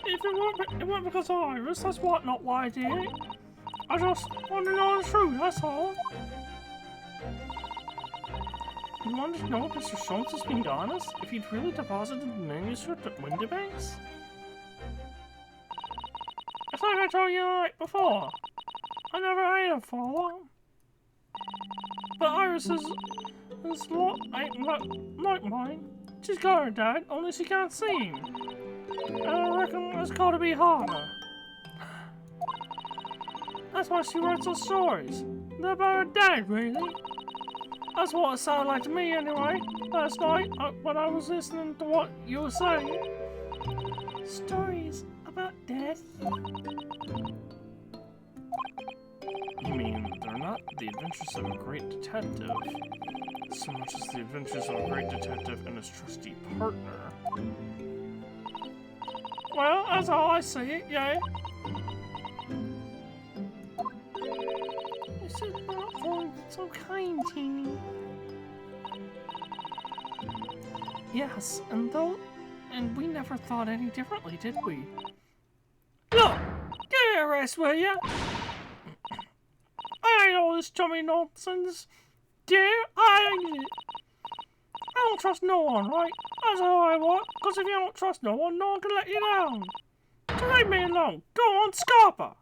If it weren't because of Iris, that's not why I did it. I just want to know the truth, that's all. You wanted to know if Mr. Schultz was being honest? If he'd really deposited the manuscript at Windibanks? I thought I told you right before. I never ate a follow. But Iris is ain't like mine. She's got her dad, only she can't see him. And I reckon it's got to be harder. That's why she writes those stories. They're about her dad, really. That's what it sounded like to me, anyway. Last night, when I was listening to what you were saying. Stories about Dad? You mean they're not the adventures of a great detective, so much as the adventures of a great detective and his trusty partner? Well, that's how I see it, yeah. You said not for so kind, Teeny. Yes, and we never thought any differently, did we? Look! Give me a rest, will ya? I ain't all this chummy nonsense. Dear, I ain't it. I don't trust no one, right? That's how I work, because if you don't trust no one can let you down. So leave me alone. Go on, Scarpa!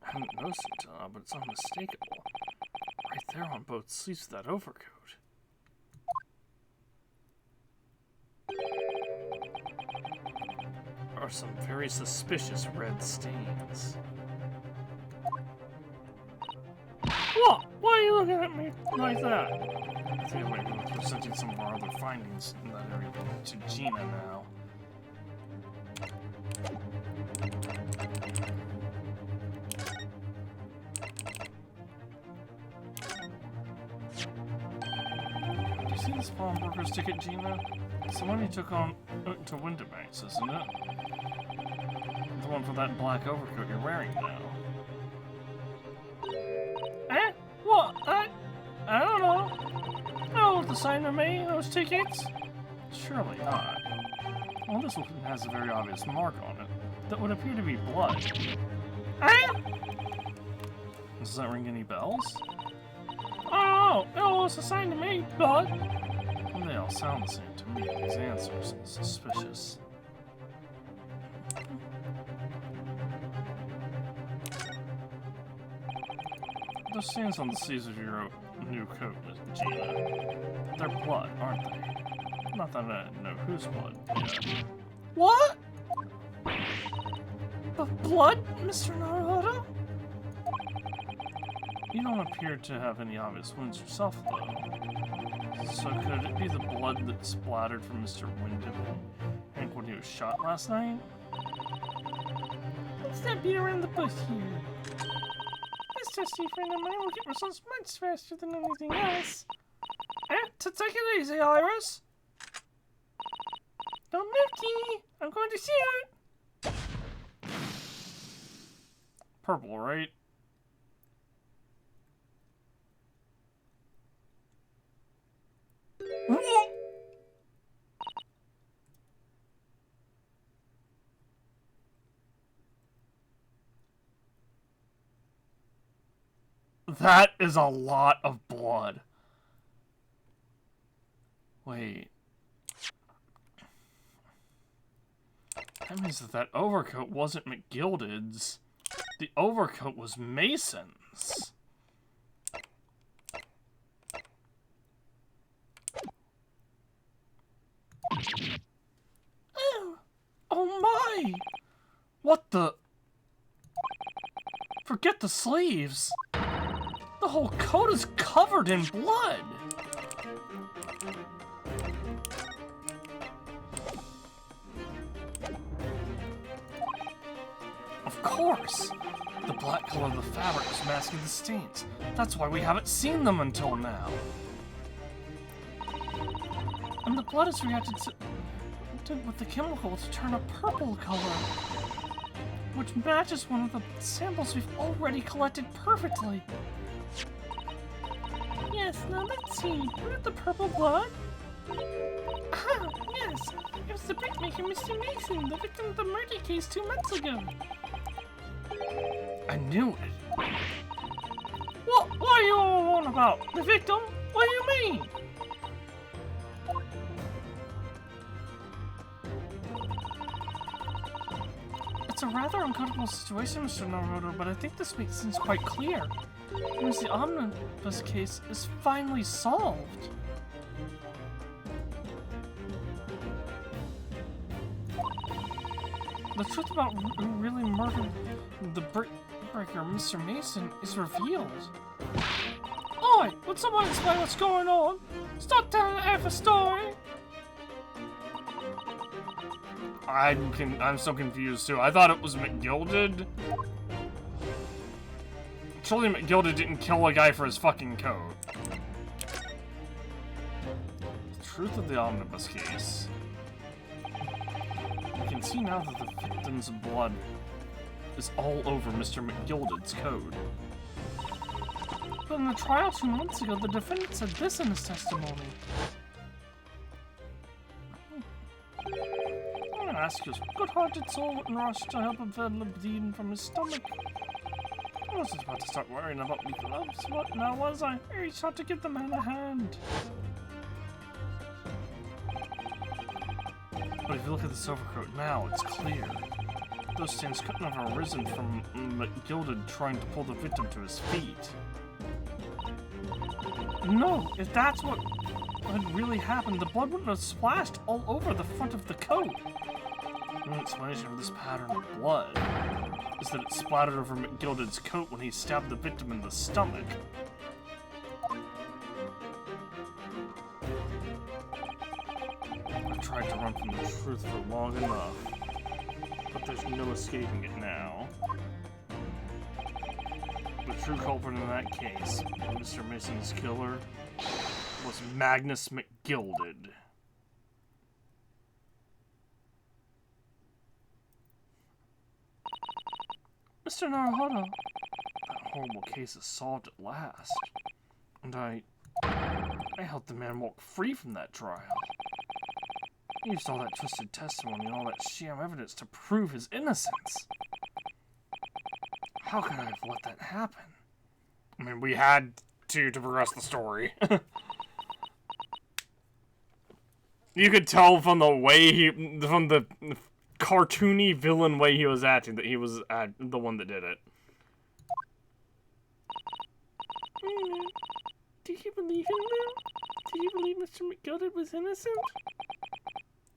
I haven't noticed it, but it's unmistakable. Right there on both sleeves of that overcoat. Are some very suspicious red stains. What? Why are you looking at me like that? I think I might be presenting some of our other findings in that area to Gina now. Do you see this pawnbroker's ticket, Gina? It's the one you took on to Windibanks, isn't it? The one for that black overcoat you're wearing now. Eh? What? I don't know. Oh, the sign to me, those tickets? Surely not. Well, this one has a very obvious mark on it that would appear to be blood. Eh? Does that ring any bells? Oh, it was assigned to me, blood. Well, they all sound the same to me. These answers are suspicious. The stains on the sleeves of your new coat, Miss Gina. They're blood, aren't they? Not that I know whose blood yet. What? Blood, Mr. Naruto? You don't appear to have any obvious wounds yourself, though. So could it be the blood that splattered from Mr. Windibanks when he was shot last night? Let's not beat around the bush here. This trusty friend of mine will get results much faster than anything else. To take it easy, Iris. Don't move, Teeny. I'm going to shoot. Purple, right? That is a lot of blood. Wait. That means that overcoat wasn't McGilded's. The overcoat was Mason's. Oh my! What the? Forget the sleeves. The whole coat is covered in blood. Of course. The black color of the fabric is masking the stains. That's why we haven't seen them until now. And the blood has reacted with the chemical to turn a purple color, which matches one of the samples we've already collected perfectly. Yes, now let's see. Where's the purple blood? Ah, yes. It was the brickmaker, Mr. Mason, the victim of the murder case 2 months ago. I knew it. What are you all on about? The victim? What do you mean? It's a rather uncomfortable situation, Mr. Naruto, but I think this makes things quite clear. It means the omnibus case is finally solved. The truth about who really murdered the breaker, Mr. Mason, is revealed. Oi! Would someone explain what's going on? Stop telling half a story! I'm so confused too. I thought it was McGilded. Surely McGilded didn't kill a guy for his fucking code. The truth of the omnibus case. You can see now that the victim's blood is all over Mr. McGilded's code. But in the trial 2 months ago, the defendant said this in his testimony. I'm gonna ask you, good-hearted soul wouldn't rush to help a fellow bleeding from his stomach. I was just about to start worrying about me gloves. What now was I? I reached out to give the man a hand. But if you look at the silver coat now, it's clear. Those stains couldn't have arisen from McGilded trying to pull the victim to his feet. No, if that's what had really happened, the blood wouldn't have splashed all over the front of the coat. The explanation for this pattern of blood is that it splattered over McGilded's coat when he stabbed the victim in the stomach. I've tried to run from the truth for long enough, but there's no escaping it now. The true culprit in that case, Mr. Mason's killer, was Magnus McGilded. Mr. Naruhodo, that horrible case is solved at last. And I helped the man walk free from that trial. He used all that twisted testimony and all that sham evidence to prove his innocence. How could I have let that happen? I mean, we had to progress the story. You could tell from the way from the cartoony villain way he was acting that he was the one that did it. Do you believe him now? Do you believe Mr. McGilded was innocent?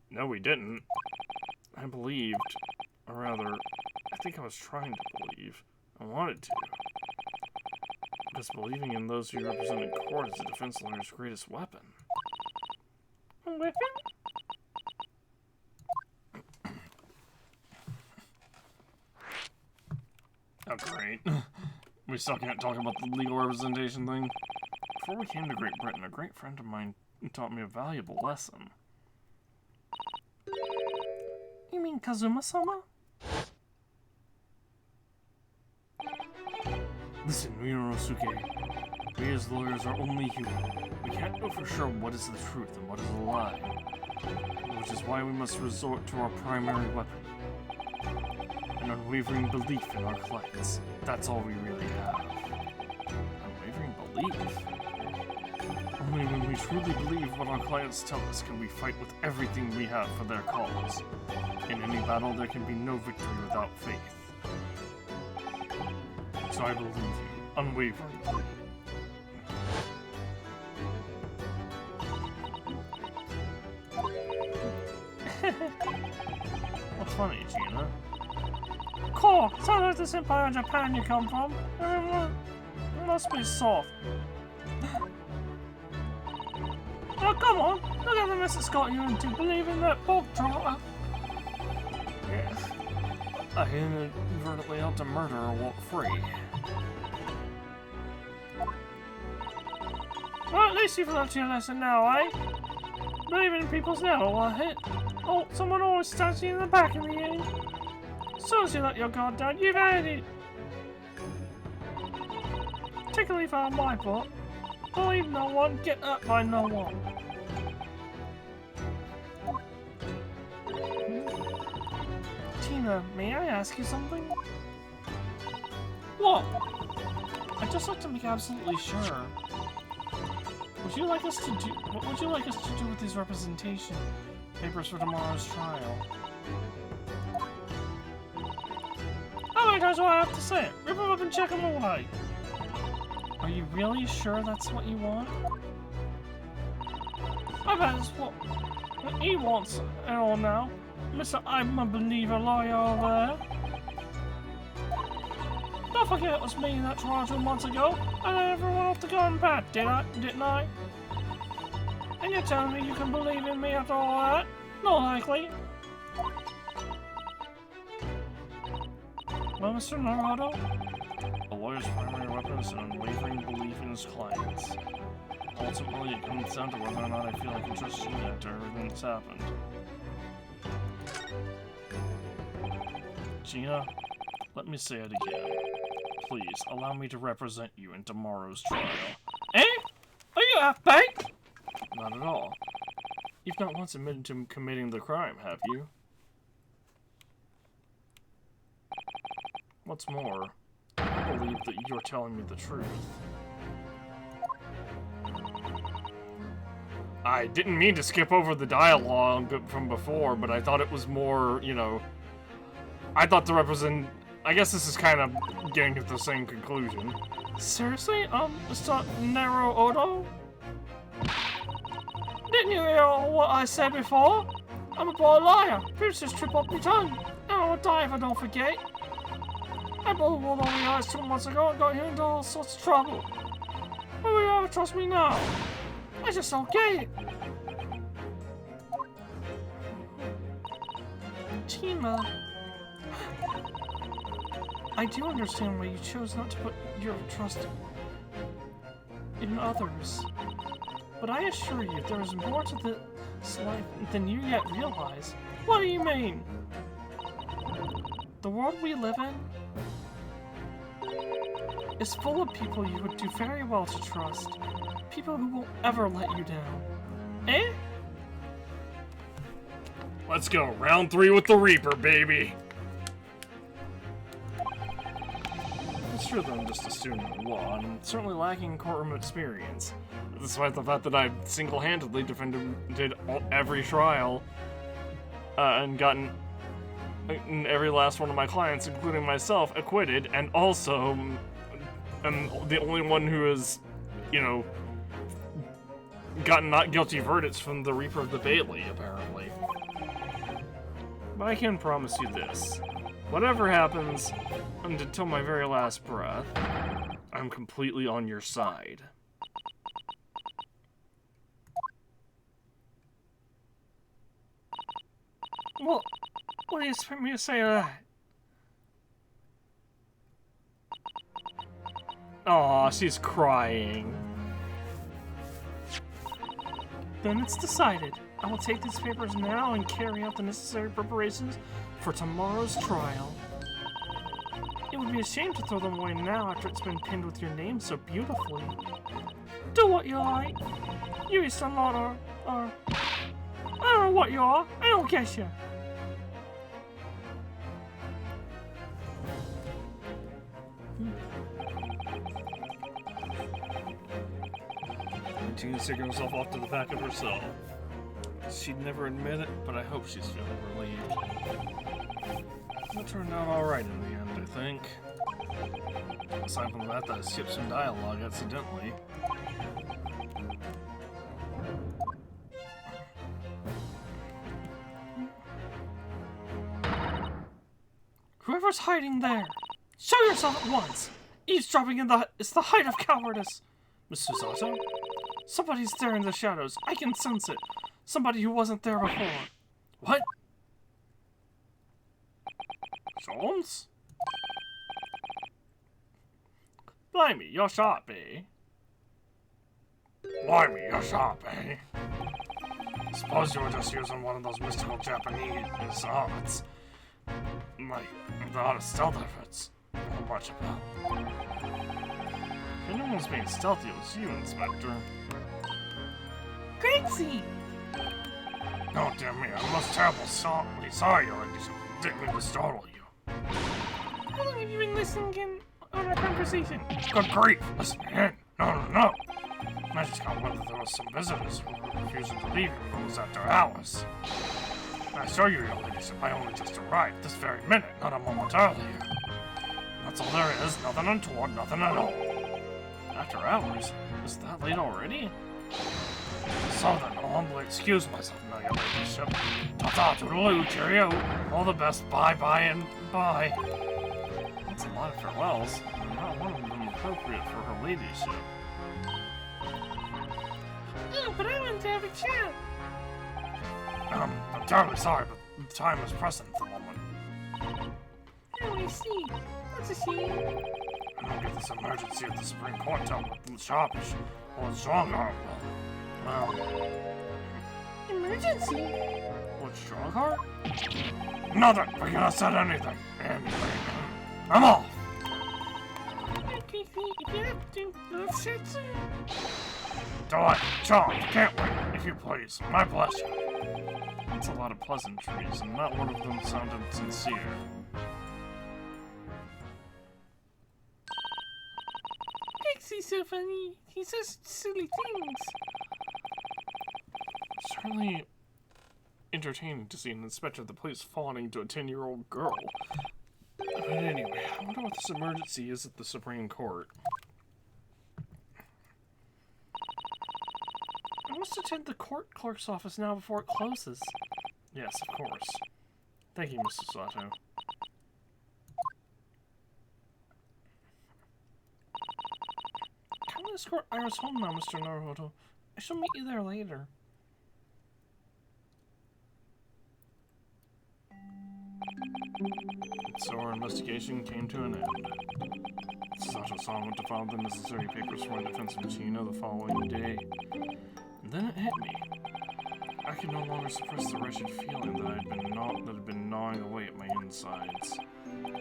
No, we didn't. I believed, or rather, I think I was trying to believe. I wanted to. Because believing in those who represent in court is a defense lawyer's greatest weapon. A weapon? Oh, great. We still can't talk about the legal representation thing. Before we came to Great Britain, a great friend of mine taught me a valuable lesson. You mean Kazuma-sama? Listen, Ryunosuke. We as lawyers are only human. We can't know for sure what is the truth and what is a lie. Which is why we must resort to our primary weapon. An unwavering belief in our clients. That's all we really have. Unwavering belief? Only when we truly believe what our clients tell us can we fight with everything we have for their cause. In any battle, there can be no victory without faith. So I believe you, unwaveringly. What's funny, Gina? Cool! Sounds like the senpai in Japan you come from. It must be soft. Oh, come on! Look at the mess it's got you into believing that bog trotter. Yes. I inadvertently helped a murderer walk free. Well, at least you've learned your lesson now, eh? Believing in people's never worth it. Oh, someone always stabs you in the back in the end. As soon as you let your guard down, you've had it. Take a leaf out of my book. Believe no one, get hurt by no one. Tina, may I ask you something? What? I'd just like to make absolutely sure. What would you like us to do with these representation papers for tomorrow's trial? How many times do I have to say it? Rip them up and check them away. Are you really sure that's what you want? I bet it's what he wants it all now. Mr. I'm a believer lawyer over there. Don't forget it was me that trial 2 months ago, and I never went off the garden path, didn't I? And you're telling me you can believe in me after all that? Not likely. Well, Mr. Naruto? A lawyer's primary weapon is an unwavering belief in his clients. Ultimately, it comes down to whether or not I feel I can trust you after everything that's happened. Gina, let me say it again. Please, allow me to represent you in tomorrow's trial. Eh? Are you half-baked? Not at all. You've not once admitted to committing the crime, have you? What's more, I believe that you're telling me the truth. I didn't mean to skip over the dialogue from before, but I thought it was more, you know... I thought I guess this is kind of getting to the same conclusion. Seriously? Mr. Naruto? Didn't you hear what I said before? I'm a boy liar. Please just trip up your tongue. I will die if I don't forget. I bought all the eyes 2 months ago and got you into all sorts of trouble. Will you ever trust me now? I just don't get it. Tina. I do understand why you chose not to put your trust in others. But I assure you, there is more to this life than you yet realize. What do you mean? The world we live in is full of people you would do very well to trust. People who won't ever let you down. Eh? Let's go. Round 3 with the Reaper, baby. It's true that I'm just a student of law, and I'm certainly lacking in courtroom experience. Despite the fact that I single-handedly did every trial, and gotten every last one of my clients, including myself, acquitted, and also am the only one who has, you know, gotten not guilty verdicts from the Reaper of the Bailey, apparently. But I can promise you this. Whatever happens, until my very last breath, I'm completely on your side. Well, what do you expect me to say to that? Aw, she's crying. Then it's decided. I will take these papers now and carry out the necessary preparations for tomorrow's trial. It would be a shame to throw them away now after it's been pinned with your name so beautifully. Do what you like. You used to not or... I don't know what you are. I don't get you. Tina's taking herself off to the back of herself. She'd never admit it, but I hope she's feeling relieved. It turned out alright in the end, I think. Aside from that, I skipped some dialogue accidentally. Whoever's hiding there, show yourself at once! Eavesdropping is the height of cowardice! Miss Susato? Somebody's there in the shadows. I can sense it. Somebody who wasn't there before. What? Jones? Blimey, you're sharp, eh? Blimey, you're sharp, eh? Suppose you were just using one of those mystical Japanese arts. Like, the art of stealth efforts. Not much about. If anyone's being stealthy, it was you, Inspector. Gracie! Oh, dear me, I'm most terrible sorry you and didn't mean to startle you. How long have you been listening in on our conversation. Good grief! Listen in! No! I just got word that there was some visitors who were refusing to leave even though it was after hours. I assure you, your ladyship, I only just arrived this very minute, not a moment earlier. That's all there is, nothing untoward, nothing at all. After hours? Is that late already? So then, I'll humbly excuse myself now, your ladyship. Ta-ta, toodaloo, cheerio. All the best, bye, and bye. That's a lot of farewells, and not one of them appropriate for her ladyship. Oh, but I want to have a chat. I'm terribly sorry, but the time is pressing at the moment. Oh, I see. That's a shame. I don't get this emergency at the Supreme Court town with sharpish. Well, it's Strongheart. Well. Emergency? What's Strongheart? Nothing. I cannot said anything. I'm off. Okay, if you have to, let's sit soon. Do it. Charlie, can't wait. If you please. My pleasure. That's a lot of pleasantries, and not one of them sounded sincere. He's so funny. He says silly things. Certainly entertaining to see an inspector of the police fawning to a 10-year-old girl. But anyway, I wonder what this emergency is at the Supreme Court. I must attend the court clerk's office now before it closes. Yes, of course. Thank you, Mrs. Sato. Come escort Iris home now, Mr. Naruhodo. I shall meet you there later. So our investigation came to an end. Sato-san went to file the necessary papers for my defense of Chino the following day. And then it hit me. I could no longer suppress the wretched feeling that had been gnawing away at my insides.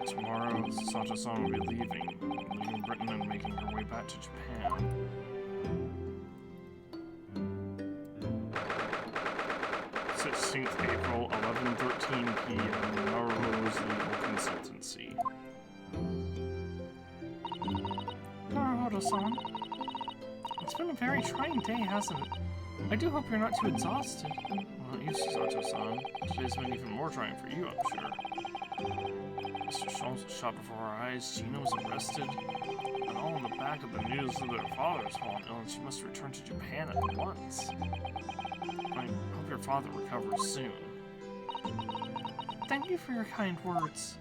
Tomorrow, Sato-san will be leaving Britain and making her way back to Japan. 16th April, 11:13 p.m. Naruhodo's Legal Consultancy. Naruhodo-san, it's been a very trying day, hasn't it? I do hope you're not too exhausted. Well, not you, Sato-san. Today's been even more trying for you, I'm sure. Mr. Sholmes was shot before our eyes, Gina was arrested, and all on the back of the news that her father has fallen ill and she must return to Japan at once. I hope your father recovers soon. Thank you for your kind words.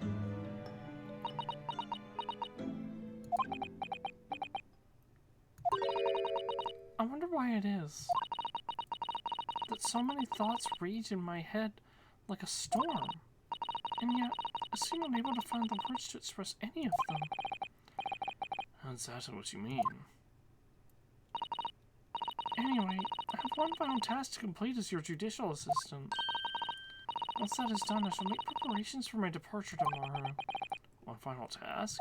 I wonder why it is that so many thoughts rage in my head like a storm, and yet I seem unable to find the words to express any of them. That's exactly what you mean. Anyway, I have one final task to complete as your judicial assistant. Once that is done, I shall make preparations for my departure tomorrow. One final task?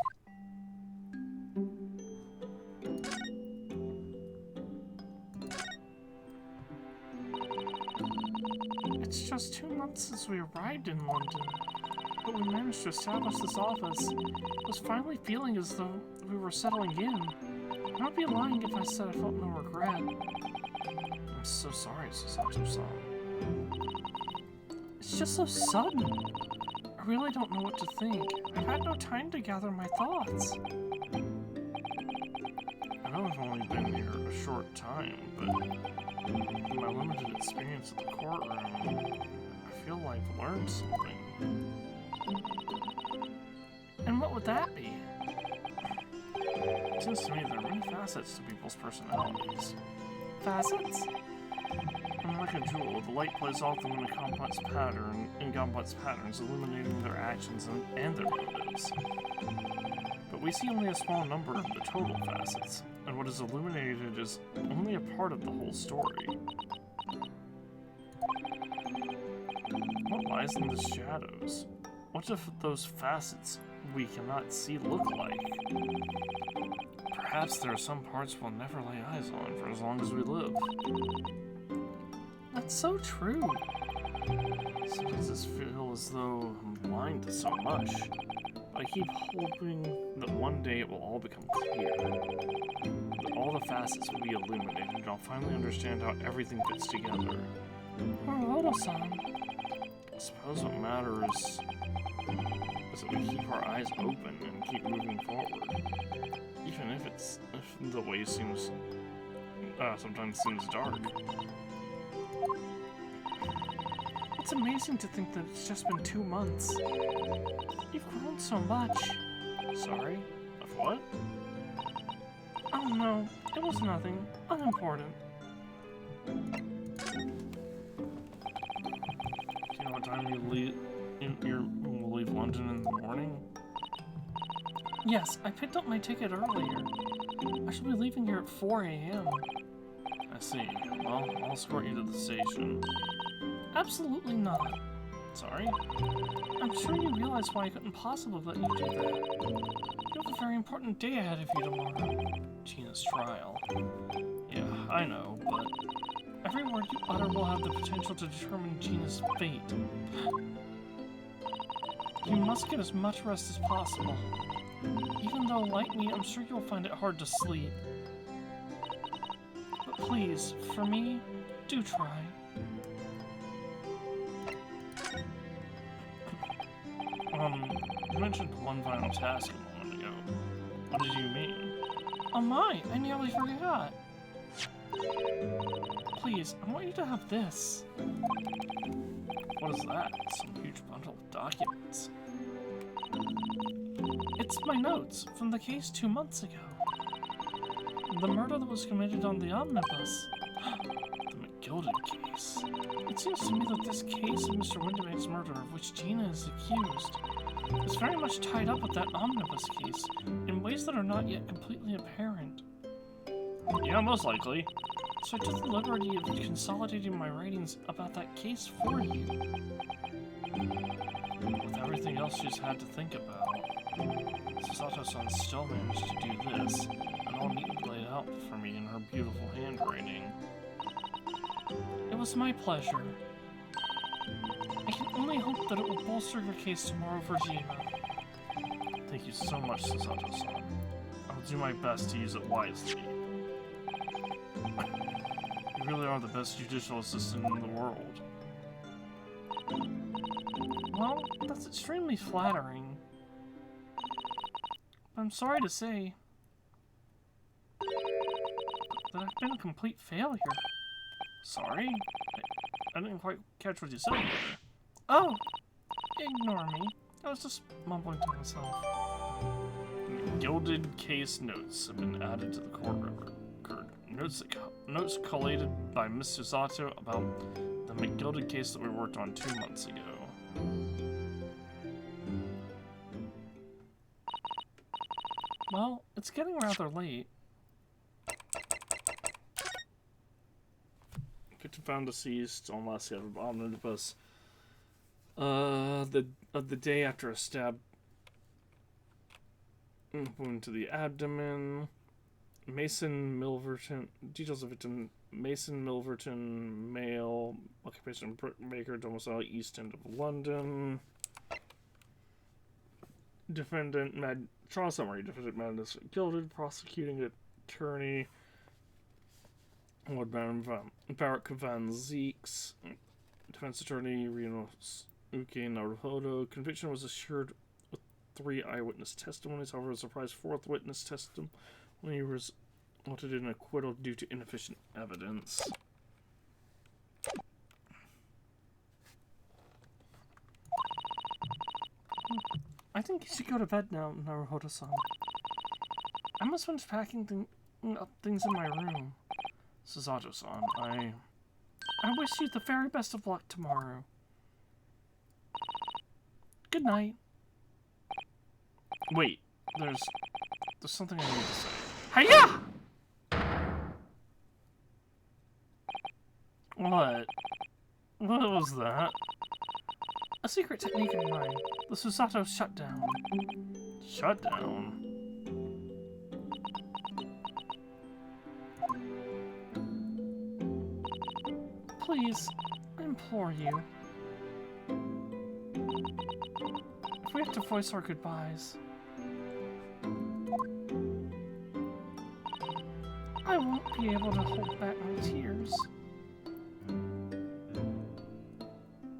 It's just 2 months since we arrived in London, but we managed to establish this office. I was finally feeling as though we were settling in. I would be lying if I said I felt no regret. I'm so sorry, Sato-san. It's just so sudden. I really don't know what to think. I've had no time to gather my thoughts. I know I've only been here a short time, but in my limited experience at the courtroom, I feel like I've learned something. And what would that be? It seems to me there are many facets to people's personalities. Facets? Unlike a jewel, the light plays off them in complex patterns, illuminating their actions and their motives. But we see only a small number of the total facets, and what is illuminated is only a part of the whole story. What lies in the shadows? What if those facets we cannot see look like? Perhaps there are some parts we'll never lay eyes on for as long as we live. That's so true. Sometimes I feel as though I'm blind to so much. I keep hoping that one day it will all become clear. That all the facets will be illuminated and I'll finally understand how everything fits together. Naruhodo-san. I suppose what matters is that we keep our eyes open and keep moving forward. Even if the way seems sometimes seems dark. It's amazing to think that it's just been 2 months. You've grown so much. Sorry? Of what? Oh no, it was nothing. Unimportant. Do you know what time you leave? Will leave London in the morning? Yes, I picked up my ticket earlier. I should be leaving here at 4 a.m. I see. Well, I'll escort you to the station. Absolutely not. Sorry? I'm sure you realize why I couldn't possibly let you do that. You have a very important day ahead of you tomorrow. Gina's trial. Yeah, I know, but every word you utter will have the potential to determine Gina's fate. You must get as much rest as possible. Even though, like me, I'm sure you'll find it hard to sleep. But please, for me, do try. You mentioned one final task a moment ago. What did you mean? Oh my, I nearly forgot. Please, I want you to have this. What is that? Some huge bundle of documents. It's my notes from the case 2 months ago. The murder that was committed on the omnibus. The McGilded case. It seems to me that this case of Mr. Windibank's murder, of which Gina is accused, is very much tied up with that omnibus case in ways that are not yet completely apparent. Yeah, most likely. So I took the liberty of consolidating my writings about that case for you. With everything else she's had to think about, Susato-san still managed to do this, and all neatly laid out for me in her beautiful handwriting. It was my pleasure. I can only hope that it will bolster your case tomorrow for Gina. Thank you so much, Susato-san. I will do my best to use it wisely. You really are the best judicial assistant in the world. Well, that's extremely flattering. But I'm sorry to say that I've been a complete failure. Sorry? I didn't quite catch what you said there. Oh! Ignore me. I was just mumbling to myself. Gilded case notes have been added to the court record. Notes collated by Miss Susato about the McGilded case that we worked on 2 months ago. Well, it's getting rather late. Victim found deceased on last day of omnibus. The day after a stab wound to the abdomen. Mason Milverton. Details of victim: Mason Milverton, male, occupation brickmaker, domicile East End of London. Defendant trial summary. Defendant Madness Gilded, prosecuting attorney Lord Baron Barrack Van Zeeks, defense attorney Rinosuke Naruhodo. Conviction was assured with 3 eyewitness testimonies. However, a surprise 4th witness testimony resulted in acquittal due to inefficient evidence. I think you should go to bed now, Naruhodo-san. I must finish packing up things in my room. Susato-san, I wish you the very best of luck tomorrow. Good night. Wait, there's something I need to say. Hiya! What? What was that? A secret technique of mine. The Susato shutdown. Shutdown? Please, I implore you. If we have to voice our goodbyes. I won't be able to hold back my tears.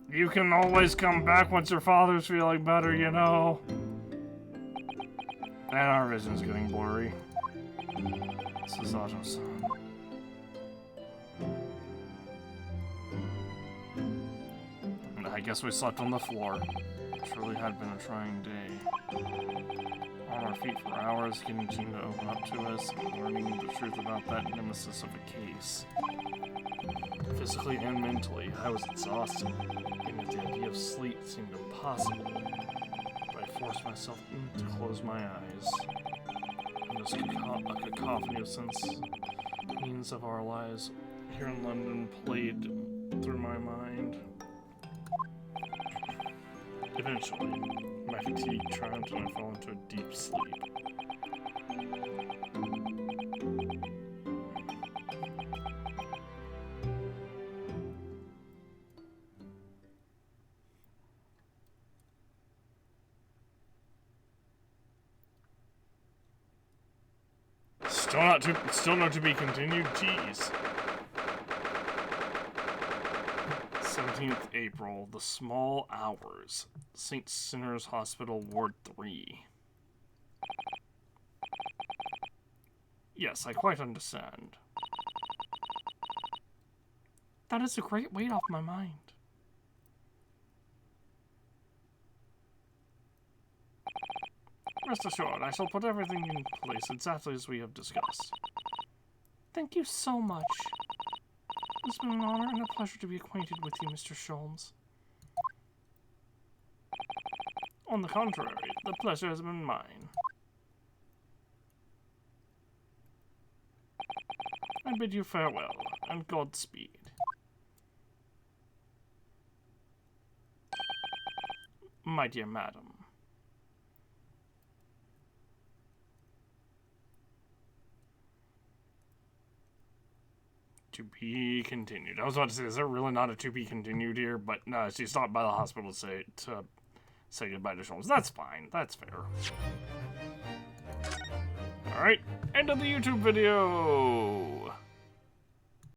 You can always come back once your father's feeling better, you know. And our vision's getting blurry. Sasato-san. I guess we slept on the floor. It truly had been a trying day. On our feet for hours, getting team to open up to us, and learning the truth about that nemesis of a case. Physically and mentally, I was exhausted, and the idea of sleep seemed impossible. But I forced myself to close my eyes. And this a cacophony of means of our lives here in London played through my mind. Eventually, my fatigue triumphed and I fell into a deep sleep. Still not to be continued. Jeez. 17th April, The Small Hours, St. Sinners Hospital, Ward 3. Yes, I quite understand. That is a great weight off my mind. Rest assured, I shall put everything in place exactly as we have discussed. Thank you so much. It's been an honor and a pleasure to be acquainted with you, Mr. Sholmes. On the contrary, the pleasure has been mine. I bid you farewell, and Godspeed. My dear madam. To be continued. I was about to say, is there really not a to be continued here? But no, she stopped by the hospital to say goodbye to Sholmes. That's fine. That's fair. Alright, end of the YouTube video!